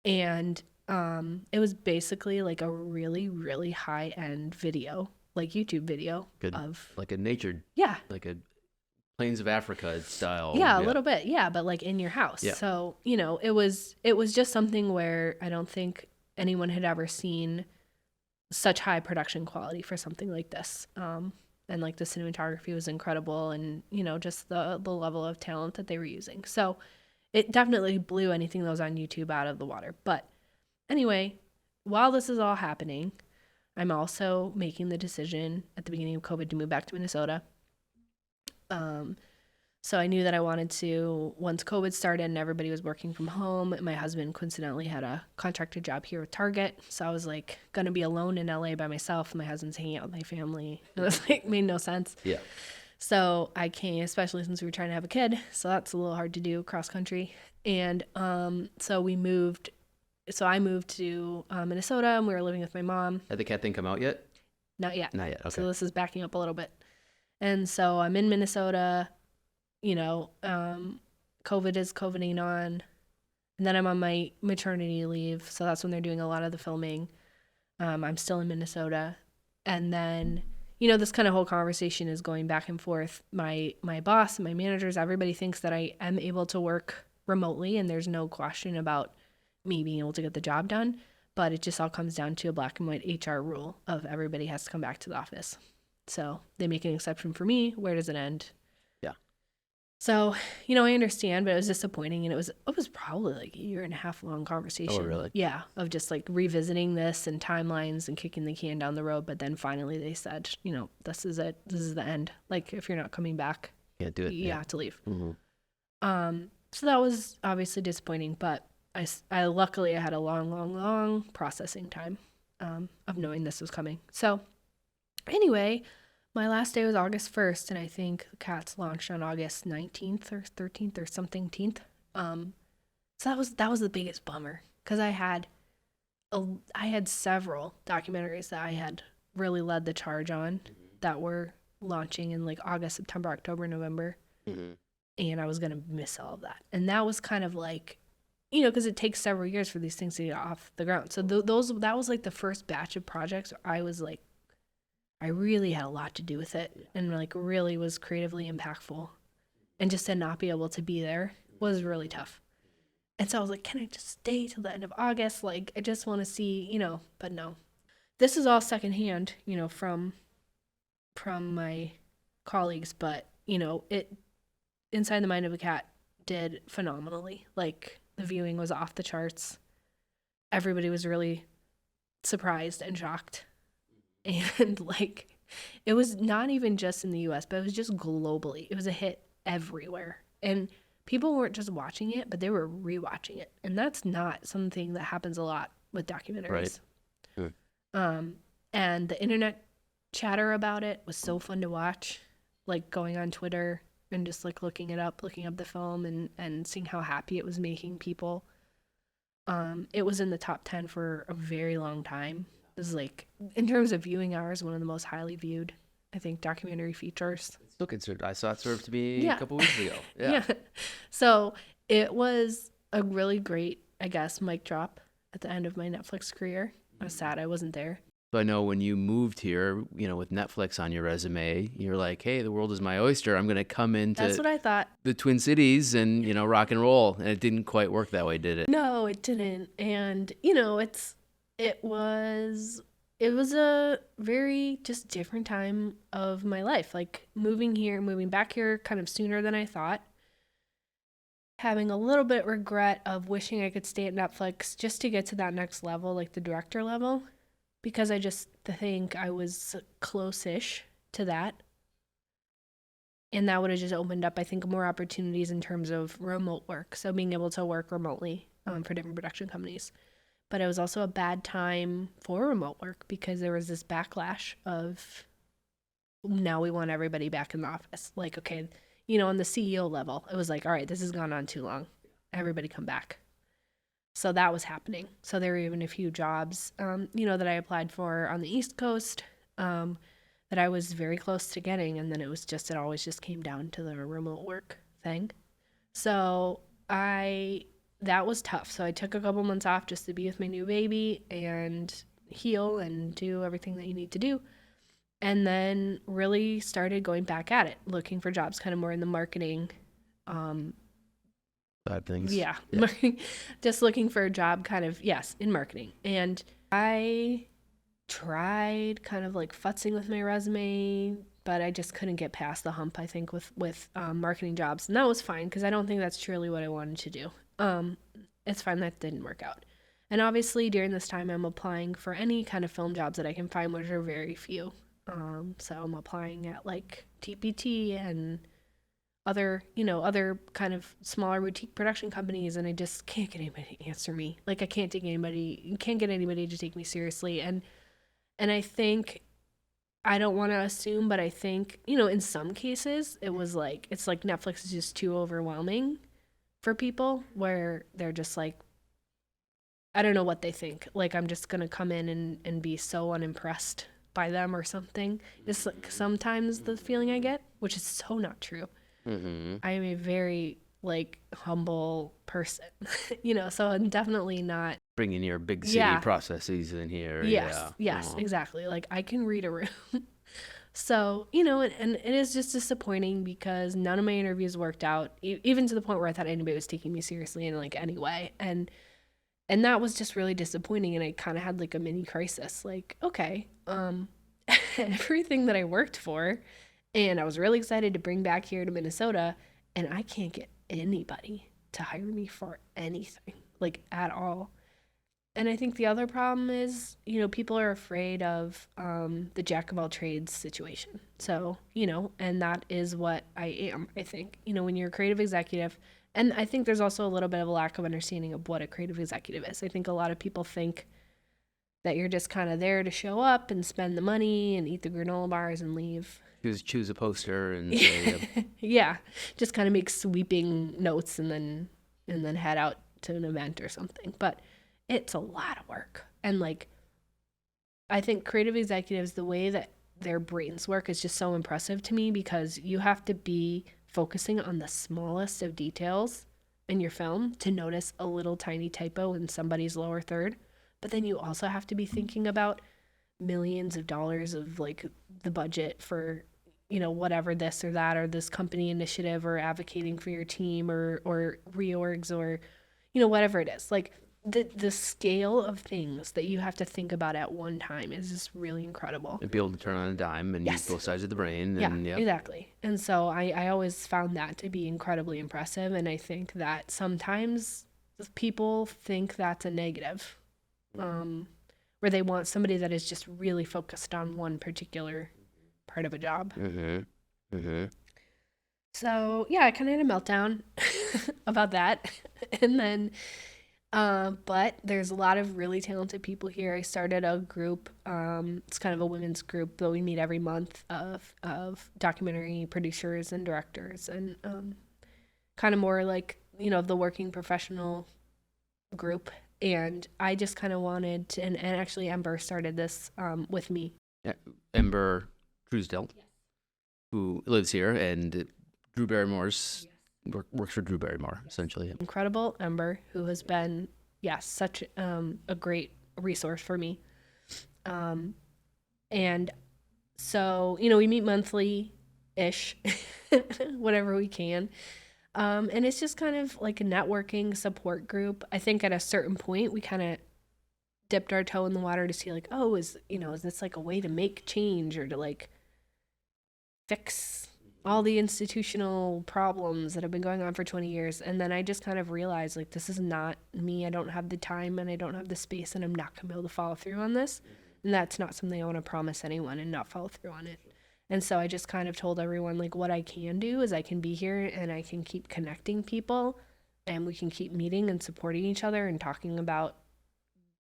And it was basically like a really, really high end video, like YouTube video of like a nature, like a Plains of Africa style. Yeah, a little bit. Yeah. But like in your house. Yeah. So, it was just something where I don't think anyone had ever seen such high production quality for something like this. And like the cinematography was incredible, and, just the level of talent that they were using. So it definitely blew anything that was on YouTube out of the water. But anyway, while this is all happening, I'm also making the decision at the beginning of COVID to move back to Minnesota. So I knew that I wanted to, once COVID started and everybody was working from home, my husband coincidentally had a contracted job here with Target. So I was like going to be alone in LA by myself. My husband's hanging out with my family. It was like, made no sense. Yeah. So I came, especially since we were trying to have a kid. So that's a little hard to do cross country. And so we moved. So I moved to Minnesota, and we were living with my mom. Had the cat thing come out yet? Not yet. Not yet. Okay. So this is backing up a little bit. And so I'm in Minnesota, COVID is COVIDing on. And then I'm on my maternity leave. So that's when they're doing a lot of the filming. I'm still in Minnesota. And then, this kind of whole conversation is going back and forth. My boss and my managers, everybody thinks that I am able to work remotely, and there's no question about me being able to get the job done. But it just all comes down to a black and white HR rule of everybody has to come back to the office. So they make an exception for me. Where does it end? Yeah. So, I understand, but it was disappointing. And it was probably like a 1.5 year long conversation. Oh, really? Yeah. Of just like revisiting this and timelines and kicking the can down the road. But then finally they said, this is it. This is the end. Like, if you're not coming back, Can't do it. you have to leave. Mm-hmm. So that was obviously disappointing, but I luckily I had a long processing time of knowing this was coming. So anyway, my last day was August 1st, and I think the Cats launched on August 19th or 13th or something. So that was the biggest bummer, because I had several documentaries that I had really led the charge on that were launching in like August, September, October, November, and I was gonna miss all of that. And that was kind of like, because it takes several years for these things to get off the ground. So that was like the first batch of projects I was like, I really had a lot to do with it, and like really was creatively impactful, and just to not be able to be there was really tough. And so I was like, can I just stay till the end of August? Like, I just want to see, but no. This is all secondhand, from my colleagues, but it Inside the Mind of a Cat did phenomenally. Like, the viewing was off the charts. Everybody was really surprised and shocked. And like, it was not even just in the US, but it was just globally. It was a hit everywhere. And people weren't just watching it, but they were rewatching it. And that's not something that happens a lot with documentaries. Right. And the internet chatter about it was so fun to watch. Like, going on Twitter and just like looking up the film and seeing how happy it was making people. It was in the top 10 for a very long time. It was like, in terms of viewing hours, one of the most highly viewed, I think, documentary features. It's still considered. I saw it served to me a couple weeks ago. Yeah. So it was a really great, I guess, mic drop at the end of my Netflix career. I was sad I wasn't there. So I know when you moved here, with Netflix on your resume, you're like, hey, the world is my oyster. I'm going to come into That's what I thought. The Twin Cities and, rock and roll. And it didn't quite work that way, did it? No, it didn't. And, it was a very just different time of my life. Like, moving back here kind of sooner than I thought. Having a little bit regret of wishing I could stay at Netflix just to get to that next level, like the director level, because I just think I was close-ish to that. And that would have just opened up, I think, more opportunities in terms of remote work. So being able to work remotely for different production companies. But it was also a bad time for remote work because there was this backlash of, now we want everybody back in the office. Like, okay, on the CEO level, it was like, all right, this has gone on too long. Everybody come back. So that was happening. So there were even a few jobs, that I applied for on the East Coast that I was very close to getting. And then it always just came down to the remote work thing. So that was tough. So I took a couple months off just to be with my new baby and heal and do everything that you need to do. And then really started going back at it, looking for jobs kind of more in the marketing. Bad things. Yeah. Just looking for a job kind of, yes, in marketing. And I tried kind of like futzing with my resume, but I just couldn't get past the hump, I think, with marketing jobs. And that was fine because I don't think that's truly what I wanted to do. It's fine that didn't work out. And obviously during this time, I'm applying for any kind of film jobs that I can find, which are very few. So I'm applying at like TPT and other kind of smaller boutique production companies, and I just can't get anybody to answer me. Like I can't get anybody to take me seriously. And I think, I don't want to assume, but I think, in some cases it's like Netflix is just too overwhelming for people, where they're just like, I don't know what they think. Like I'm just going to come in and be so unimpressed by them or something. It's like sometimes the feeling I get, which is so not true. Mm-hmm. I am a very like humble person, so I'm definitely not. Bringing your big city Yeah. processes in here. Yes, Yeah. yes, Uh-huh. exactly. Like I can read a room. So, and it is just disappointing because none of my interviews worked out, even to the point where I thought anybody was taking me seriously in like any way. And that was just really disappointing. And I kind of had like a mini crisis. Like, okay, everything that I worked for and I was really excited to bring back here to Minnesota, and I can't get anybody to hire me for anything, like at all. And I think the other problem is, people are afraid of the jack of all trades situation. So, and that is what I am, I think. When you're a creative executive, and I think there's also a little bit of a lack of understanding of what a creative executive is. I think a lot of people think that you're just kind of there to show up and spend the money and eat the granola bars and leave. Choose a poster and say, Yeah, just kind of make sweeping notes and then head out to an event or something. But it's a lot of work. And like, I think creative executives, the way that their brains work is just so impressive to me, because you have to be focusing on the smallest of details in your film to notice a little tiny typo in somebody's lower third. But then you also have to be thinking about millions of dollars of like the budget for, whatever this or that, or this company initiative, or advocating for your team, or reorgs, or, whatever it is. Like, the scale of things that you have to think about at one time is just really incredible. be able to turn on a dime and use both sides of the brain. Yeah, And, exactly. And so I always found that to be incredibly impressive. And I think that sometimes people think that's a negative, where they want somebody that is just really focused on one particular part of a job. Mm-hmm. Mm-hmm. So yeah, I kind of had a meltdown about that. And then but there's a lot of really talented people here. I started a group. It's kind of a women's group that we meet every month of documentary producers and directors, and kind of more like, the working professional group. And I just kind of wanted to, and actually Ember started this with me. Yeah. Ember Truesdell, who lives here, and Drew Barrymore's works for Drew Barrymore, essentially. Incredible Ember, who has been, such a great resource for me. And so, we meet monthly-ish, whatever we can. And it's just kind of like a networking support group. I think at a certain point, we kind of dipped our toe in the water to see like, oh, is this like a way to make change, or to like fix all the institutional problems that have been going on for 20 years. And then I just kind of realized, like, this is not me. I don't have the time and I don't have the space, and I'm not going to be able to follow through on this. And that's not something I want to promise anyone and not follow through on it. And so I just kind of told everyone, like, what I can do is I can be here and I can keep connecting people, and we can keep meeting and supporting each other and talking about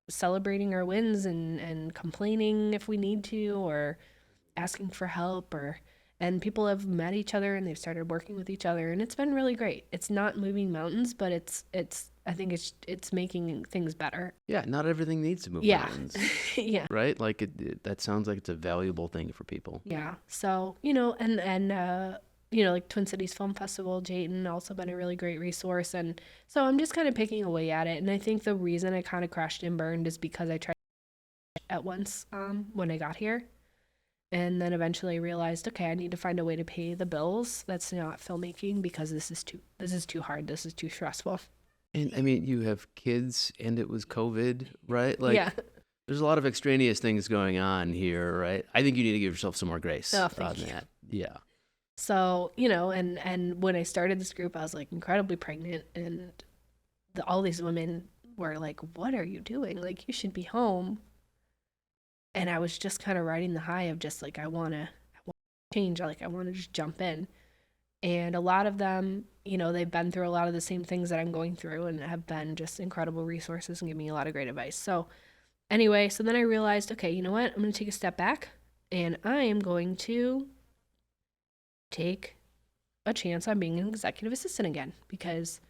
celebrating our wins and complaining if we need to, or asking for help, and people have met each other and they've started working with each other, and it's been really great. It's not moving mountains, but it's I think it's making things better. Yeah, not everything needs to move mountains. Yeah. Right? Like that sounds like it's a valuable thing for people. Yeah. So, and like Twin Cities Film Festival, Jayton also been a really great resource. And so I'm just kind of picking away at it. And I think the reason I kind of crashed and burned is because I tried at once when I got here. And then eventually realized, okay, I need to find a way to pay the bills that's not filmmaking, because this is too hard. This is too stressful. And I mean, you have kids, and it was COVID, right? Like, yeah. There's a lot of extraneous things going on here, right? I think you need to give yourself some more grace on thank you. that. Yeah. So, and when I started this group, I was like incredibly pregnant, and all these women were like, what are you doing? Like, you should be home. And I was just kind of riding the high of just like, I want to change. Like, I want to just jump in. And a lot of them, they've been through a lot of the same things that I'm going through and have been just incredible resources and give me a lot of great advice. So anyway, so then I realized, okay, you know what? I'm going to take a step back and I am going to take a chance on being an executive assistant again, because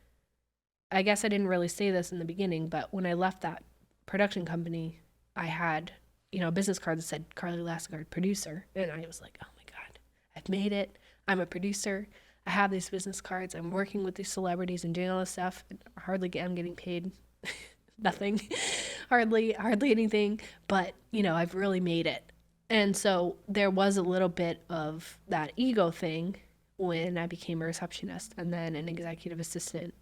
I guess I didn't really say this in the beginning, but when I left that production company, I had, a business card that said Carly Lassegard, producer. And I was like, oh my God, I've made it. I'm a producer. I have these business cards. I'm working with these celebrities and doing all this stuff. And I'm getting paid nothing, hardly anything. But, I've really made it. And so there was a little bit of that ego thing when I became a receptionist and then an executive assistant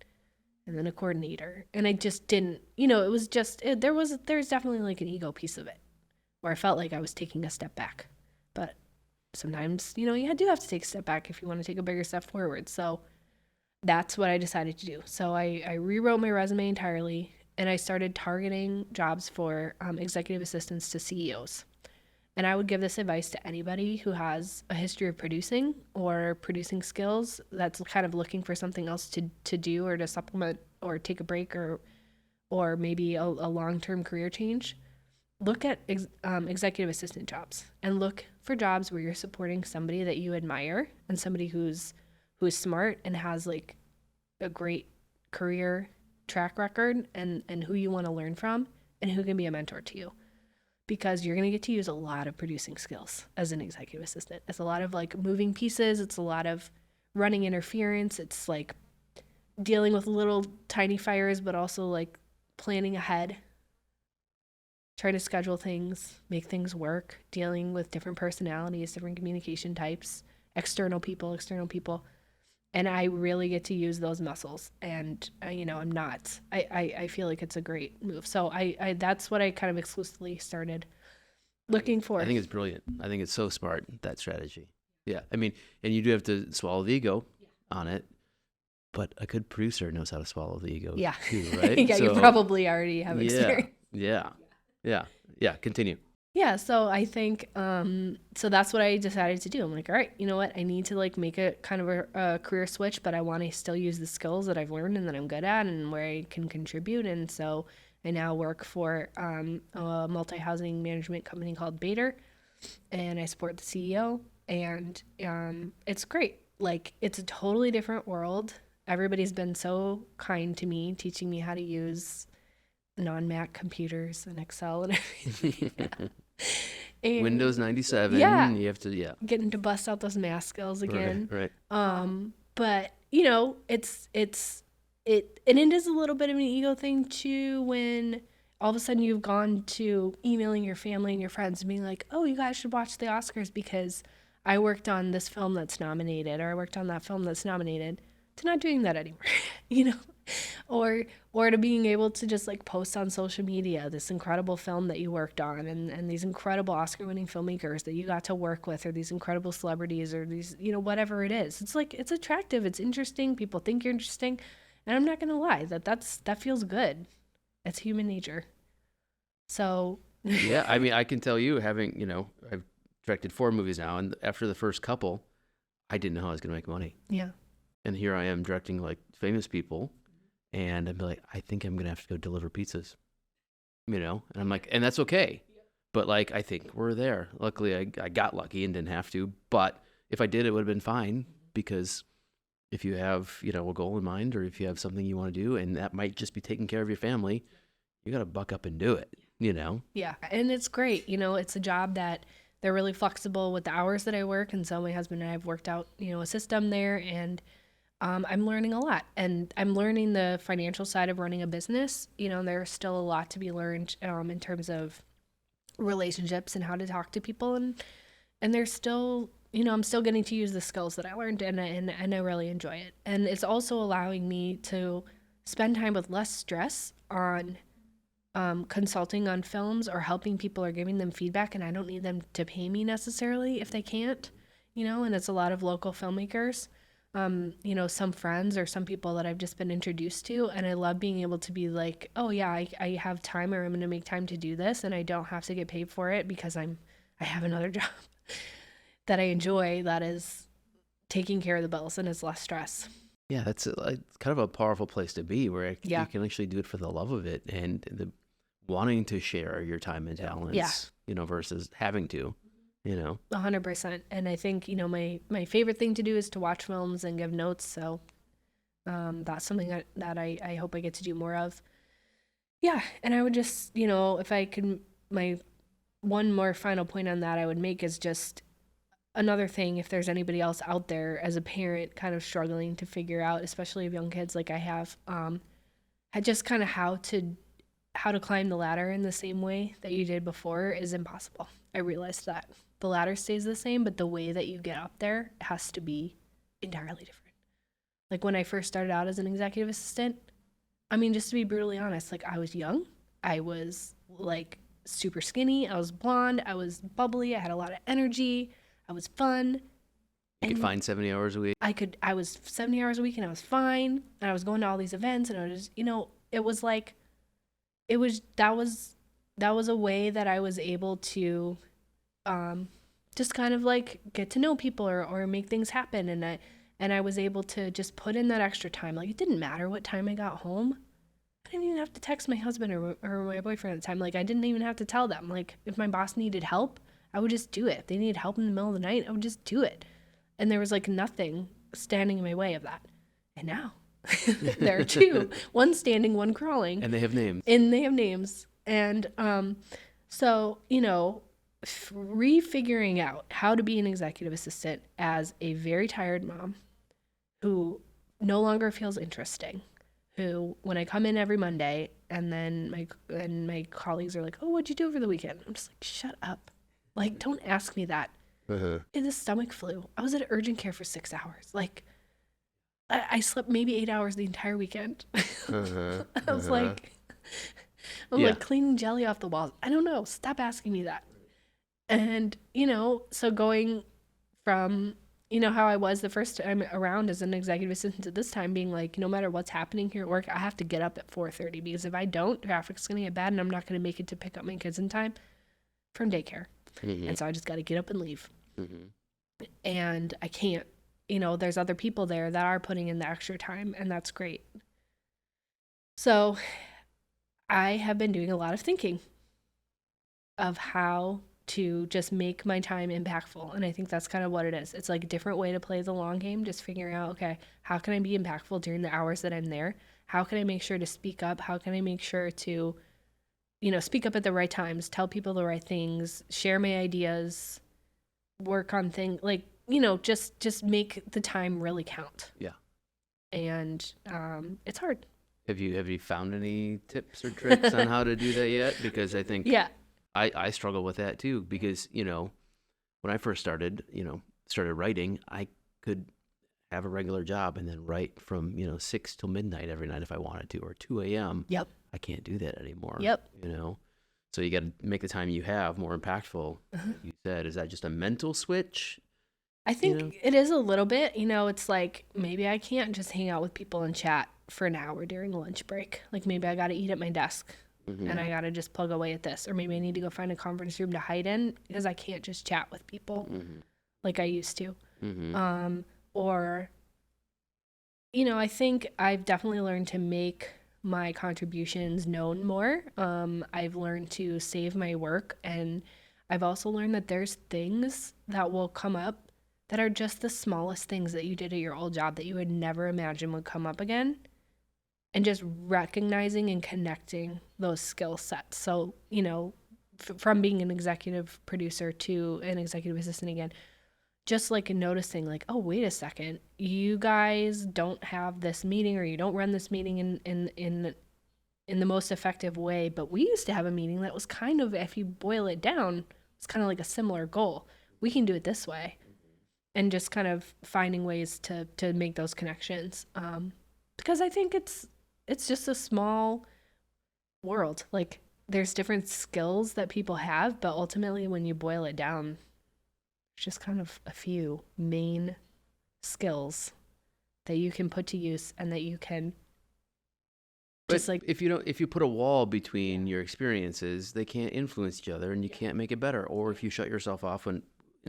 and then a coordinator. And I just didn't, it was just, there's definitely like an ego piece of it where I felt like I was taking a step back. But sometimes, you do have to take a step back if you want to take a bigger step forward. So that's what I decided to do. So I rewrote my resume entirely and I started targeting jobs for executive assistants to CEOs. And I would give this advice to anybody who has a history of producing or producing skills that's kind of looking for something else to do or to supplement or take a break or maybe a long-term career change. Look at executive assistant jobs and look for jobs where you're supporting somebody that you admire and somebody who's smart and has like a great career track record and who you want to learn from and who can be a mentor to you. Because you're going to get to use a lot of producing skills as an executive assistant. It's a lot of like moving pieces. It's a lot of running interference. It's like dealing with little tiny fires, but also like planning ahead, trying to schedule things, make things work, dealing with different personalities, different communication types, external people. And I really get to use those muscles. And, I'm not. I feel like it's a great move. So I that's what I kind of exclusively started looking for. I think it's brilliant. I think it's so smart, that strategy. Yeah. I mean, and you do have to swallow the ego on it, but a good producer knows how to swallow the ego too, right? Yeah, you probably already have experience. Yeah. Continue. Yeah, so I think, so that's what I decided to do. I'm like, all right, you know what? I need to like make a kind of a career switch, but I want to still use the skills that I've learned and that I'm good at and where I can contribute. And so I now work for a multi-housing management company called Bader, and I support the CEO. And it's great. Like, it's a totally different world. Everybody's been so kind to me, teaching me how to use non-Mac computers and Excel and everything. And Windows 97. Yeah. You have to, getting to bust out those math skills again. Right. But it is a little bit of an ego thing too when all of a sudden you've gone to emailing your family and your friends and being like, oh, you guys should watch the Oscars because I worked on this film that's nominated or I worked on that film that's nominated, to not doing that anymore, or to being able to just like post on social media this incredible film that you worked on and these incredible Oscar-winning filmmakers that you got to work with, or these incredible celebrities, or these, whatever it is. It's like, it's attractive, it's interesting, people think you're interesting, and I'm not gonna lie, that feels good. It's human nature. So yeah, I mean, I can tell you, having, I've directed 4 movies now, and after the first couple, I didn't know how I was gonna make money. Yeah. And here I am directing like famous people, and I'd be like, I think I'm gonna have to go deliver pizzas, and I'm like, and that's okay, but like, I think we're there. Luckily, I got lucky and didn't have to, but if I did, it would have been fine, because if you have, a goal in mind, or if you have something you want to do, and that might just be taking care of your family, you got to buck up and do it, Yeah, and it's great. It's a job that they're really flexible with the hours that I work, and so my husband and I have worked out, a system there, and I'm learning a lot, and I'm learning the financial side of running a business. There's still a lot to be learned in terms of relationships and how to talk to people, and there's still, I'm still getting to use the skills that I learned, and I really enjoy it. And it's also allowing me to spend time with less stress on consulting on films or helping people or giving them feedback, and I don't need them to pay me necessarily if they can't, and it's a lot of local filmmakers. Some friends or some people that I've just been introduced to. And I love being able to be like, oh yeah, I have time, or I'm going to make time to do this, and I don't have to get paid for it because I have another job that I enjoy that is taking care of the bills, and it's less stress. Yeah, that's kind of a powerful place to be where Yeah. you can actually do it for the love of it and the wanting to share your time and talents, versus having to, 100%. And I think, my favorite thing to do is to watch films and give notes. So that's something that I hope I get to do more of. Yeah. And I would just, if I could, my one more final point on that I would make is just another thing, if there's anybody else out there as a parent kind of struggling to figure out, especially of young kids like I have, just kind of how to climb the ladder in the same way that you did before is impossible. I realized that the ladder stays the same, but the way that you get up there has to be entirely different. Like when I first started out as an executive assistant, I mean, just to be brutally honest, like I was young, I was like super skinny, I was blonde, I was bubbly, I had a lot of energy, I was fun. You could find 70 hours a week. I was 70 hours a week and I was fine. And I was going to all these events and I was, it was like, that was a way that I was able to just kind of like get to know people or make things happen. And I was able to just put in that extra time. Like it didn't matter what time I got home. I didn't even have to text my husband or my boyfriend at the time. Like I didn't even have to tell them. Like if my boss needed help, I would just do it. If they needed help in the middle of the night, I would just do it. And there was like nothing standing in my way of that. And now there are two, one standing, one crawling. And they have names. And so, refiguring out how to be an executive assistant as a very tired mom who no longer feels interesting, who when I come in every Monday and then my colleagues are like, "Oh, what'd you do over the weekend?" I'm just like, "Shut up. Like, don't ask me that." It's a stomach flu. I was at urgent care for 6 hours. Like, I slept maybe 8 hours the entire weekend. I was like, like cleaning jelly off the walls. I don't know. Stop asking me that. And, so going from, how I was the first time around as an executive assistant to this time being like, no matter what's happening here at work, I have to get up at 4:30 because if I don't, traffic's going to get bad and I'm not going to make it to pick up my kids in time from daycare. Mm-hmm. And so I just got to get up and leave. Mm-hmm. And I can't, there's other people there that are putting in the extra time, and that's great. So I have been doing a lot of thinking of how to just make my time impactful. And I think that's kind of what it is. It's like a different way to play the long game, just figuring out, okay, how can I be impactful during the hours that I'm there? How can I make sure to speak up? How can I make sure to speak up at the right times, tell people the right things, share my ideas, work on things, like, just make the time really count. Yeah. And it's hard. Have you found any tips or tricks on how to do that yet? Because I think I struggle with that too, because, when I first started writing, I could have a regular job and then write from, 6 till midnight every night if I wanted to, or 2 a.m. Yep. I can't do that anymore. Yep. So you got to make the time you have more impactful. You said, is that just a mental switch? I think it is a little bit. It's like maybe I can't just hang out with people and chat for an hour during lunch break. Like maybe I got to eat at my desk and I got to just plug away at this. Or maybe I need to go find a conference room to hide in because I can't just chat with people like I used to. Or, I think I've definitely learned to make my contributions known more. I've learned to save my work, and I've also learned that there's things that will come up that are just the smallest things that you did at your old job that you would never imagine would come up again, and just recognizing and connecting those skill sets. So, from being an executive producer to an executive assistant again, just like noticing like, oh, wait a second, you guys don't have this meeting, or you don't run this meeting in the most effective way. But we used to have a meeting that was kind of, if you boil it down, it's kind of like a similar goal. We can do it this way. And just kind of finding ways to make those connections. Because I think it's just a small world. Like there's different skills that people have, but ultimately when you boil it down, just kind of a few main skills that you can put to use and that you can just like, if you put a wall between your experiences, they can't influence each other and you can't make it better. Or if you shut yourself off in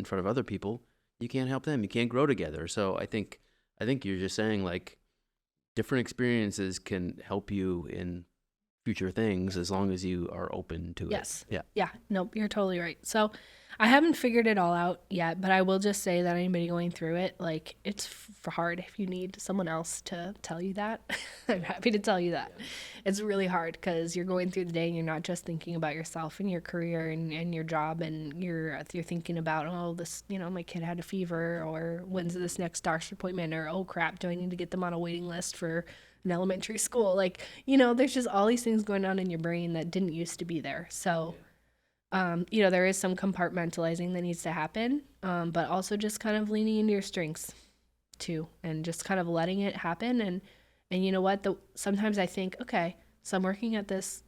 front of other people, you can't help them. You can't grow together. So I think you're just saying like different experiences can help you in future things as long as you are open to Yes. it. Yeah. Yeah. Nope. You're totally right. So I haven't figured it all out yet, but I will just say that anybody going through it, like, it's hard. If you need someone else to tell you that, I'm happy to tell you that. It's really hard because you're going through the day and you're not just thinking about yourself and your career and your job, and you're thinking about, oh, this, my kid had a fever, or when's this next doctor's appointment, or oh crap, do I need to get them on a waiting list for an elementary school? Like, there's just all these things going on in your brain that didn't used to be there. So there is some compartmentalizing that needs to happen, but also just kind of leaning into your strengths too, and just kind of letting it happen. And you know what? Sometimes I think, okay, so I'm working at this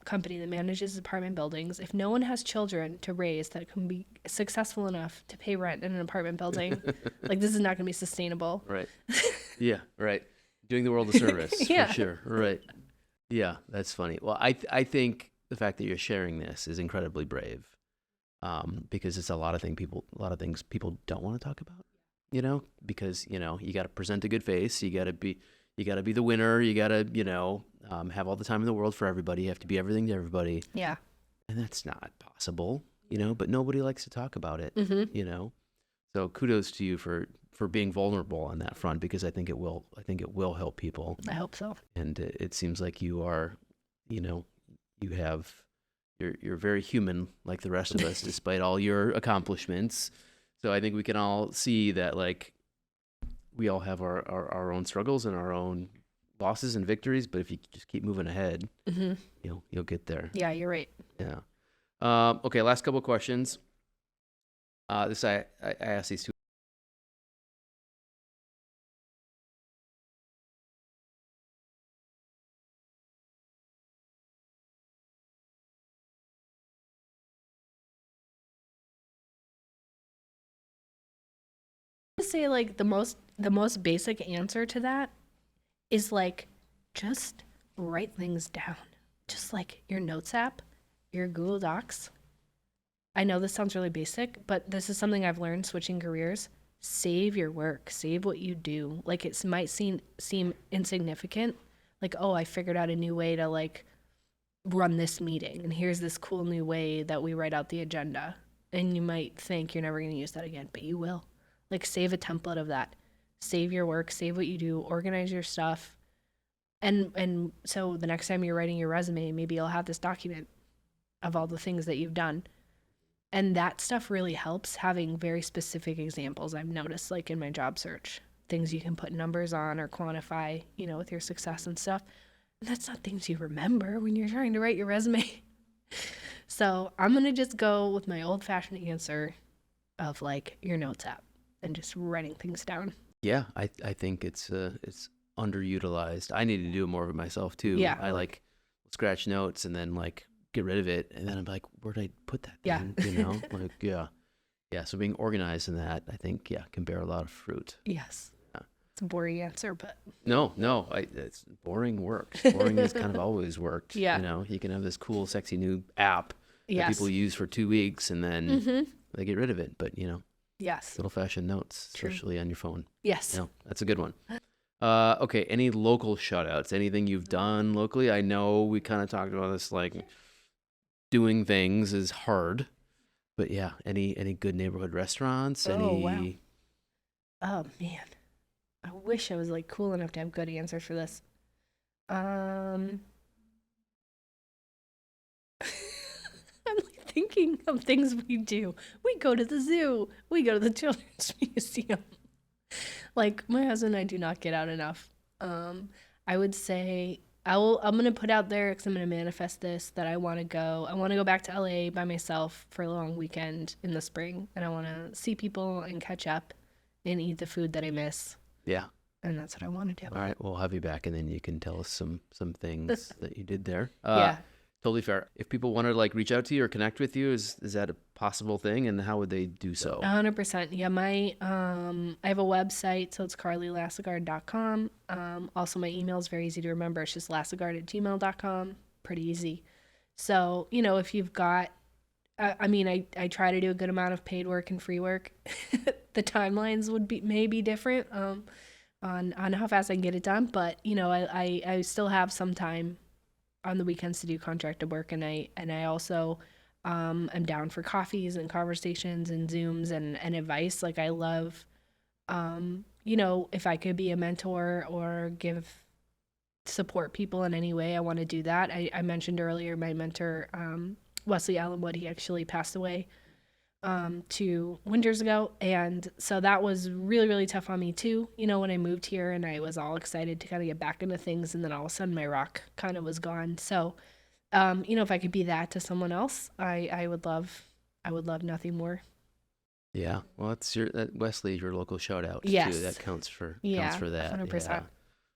company that manages apartment buildings. If no one has children to raise that can be successful enough to pay rent in an apartment building, like, this is not going to be sustainable. Right. Yeah. Right. Doing the world a service. Yeah. For sure. Right. Yeah. That's funny. Well, I think the fact that you're sharing this is incredibly brave, because it's a lot of things people don't want to talk about, because, you got to present a good face. You got to be the winner. You got to, have all the time in the world for everybody. You have to be everything to everybody. Yeah. And that's not possible, but nobody likes to talk about it, Mm-hmm. So kudos to you for being vulnerable on that front, because I think it will help people. I hope so. And it seems like you are, you're very human like the rest of us, despite all your accomplishments. So I think we can all see that, like, we all have our own struggles and our own losses and victories, but if you just keep moving ahead, Mm-hmm. you'll get there. Yeah, you're right. Yeah. Okay, last couple of questions. I asked these two. Say, like, the most basic answer to that is, like, just write things down. Just like your notes app, your Google Docs. I know this sounds really basic, but this is something I've learned switching careers. Save your work, save what you do. Like, it might seem insignificant, like, oh, I figured out a new way to, like, run this meeting, and here's this cool new way that we write out the agenda. And you might think you're never going to use that again, but you will. Like, save a template of that. Save your work, save what you do, organize your stuff. And so the next time you're writing your resume, maybe you'll have this document of all the things that you've done. And that stuff really helps, having very specific examples, I've noticed, like in my job search. Things you can put numbers on or quantify, with your success and stuff. And that's not things you remember when you're trying to write your resume. So I'm going to just go with my old-fashioned answer of, like, your notes app and just writing things down. Yeah, I think it's underutilized. I need to do more of it myself too. Yeah. I like scratch notes and then like get rid of it, and then I'm like, where did I put that Yeah. thing? Like, yeah. So being organized in that, I think, can bear a lot of fruit. Yes. Yeah. It's a boring answer, but No, it's boring works. Boring has kind of always worked. Yeah. You can have this cool, sexy new app that yes. people use for 2 weeks, and then they get rid of it. But Yes. little-fashioned notes, True. especially on your phone. Yes. That's a good one. Okay, any local shout-outs? Anything you've done locally? I know we kind of talked about this, like, doing things is hard. But yeah, any good neighborhood restaurants? Wow. Oh, man. I wish I was, like, cool enough to have good answers for this. I'm like thinking of things we do. We go to the zoo. We go to the children's museum. Like, my husband and I do not get out enough. I would say I'm going to put out there, because I'm going to manifest this, that I want to go. I want to go back to LA by myself for a long weekend in the spring. And I want to see people and catch up and eat the food that I miss. Yeah. And that's what I want to do. All right, we'll have you back, and then you can tell us some things that you did there. Yeah. Totally fair. If people want to, like, reach out to you or connect with you, is that a possible thing, and how would they do so? 100%. Yeah, I have a website, so it's carlylassegard.com. Also, my email is very easy to remember. It's just lassegard@gmail.com. Pretty easy. So, if you've got I mean, I try to do a good amount of paid work and free work. The timelines would be maybe different on how fast I can get it done, but you know, I still have some time on the weekends to do contracted work, and I also am down for coffees and conversations and Zooms and advice. Like I love, you know, if I could be a mentor or support people in any way, I want to do that. I mentioned earlier my mentor, Wesley Allenwood, he actually passed away 2 winters ago. And so that was really, really tough on me too. You know, when I moved here and I was all excited to kind of get back into things, and then all of a sudden my rock kind of was gone. So, you know, if I could be that to someone else, I would love nothing more. Yeah. Well, Wesley, your local shout out Yes. too. That counts for Yeah, that. 100%. Yeah.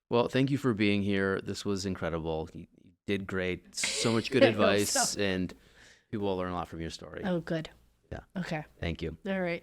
Well, thank you for being here. This was incredible. You did great. So much good I hope advice, so. and people will learn a lot from your story. Oh, good. Yeah. Okay. Thank you. All right.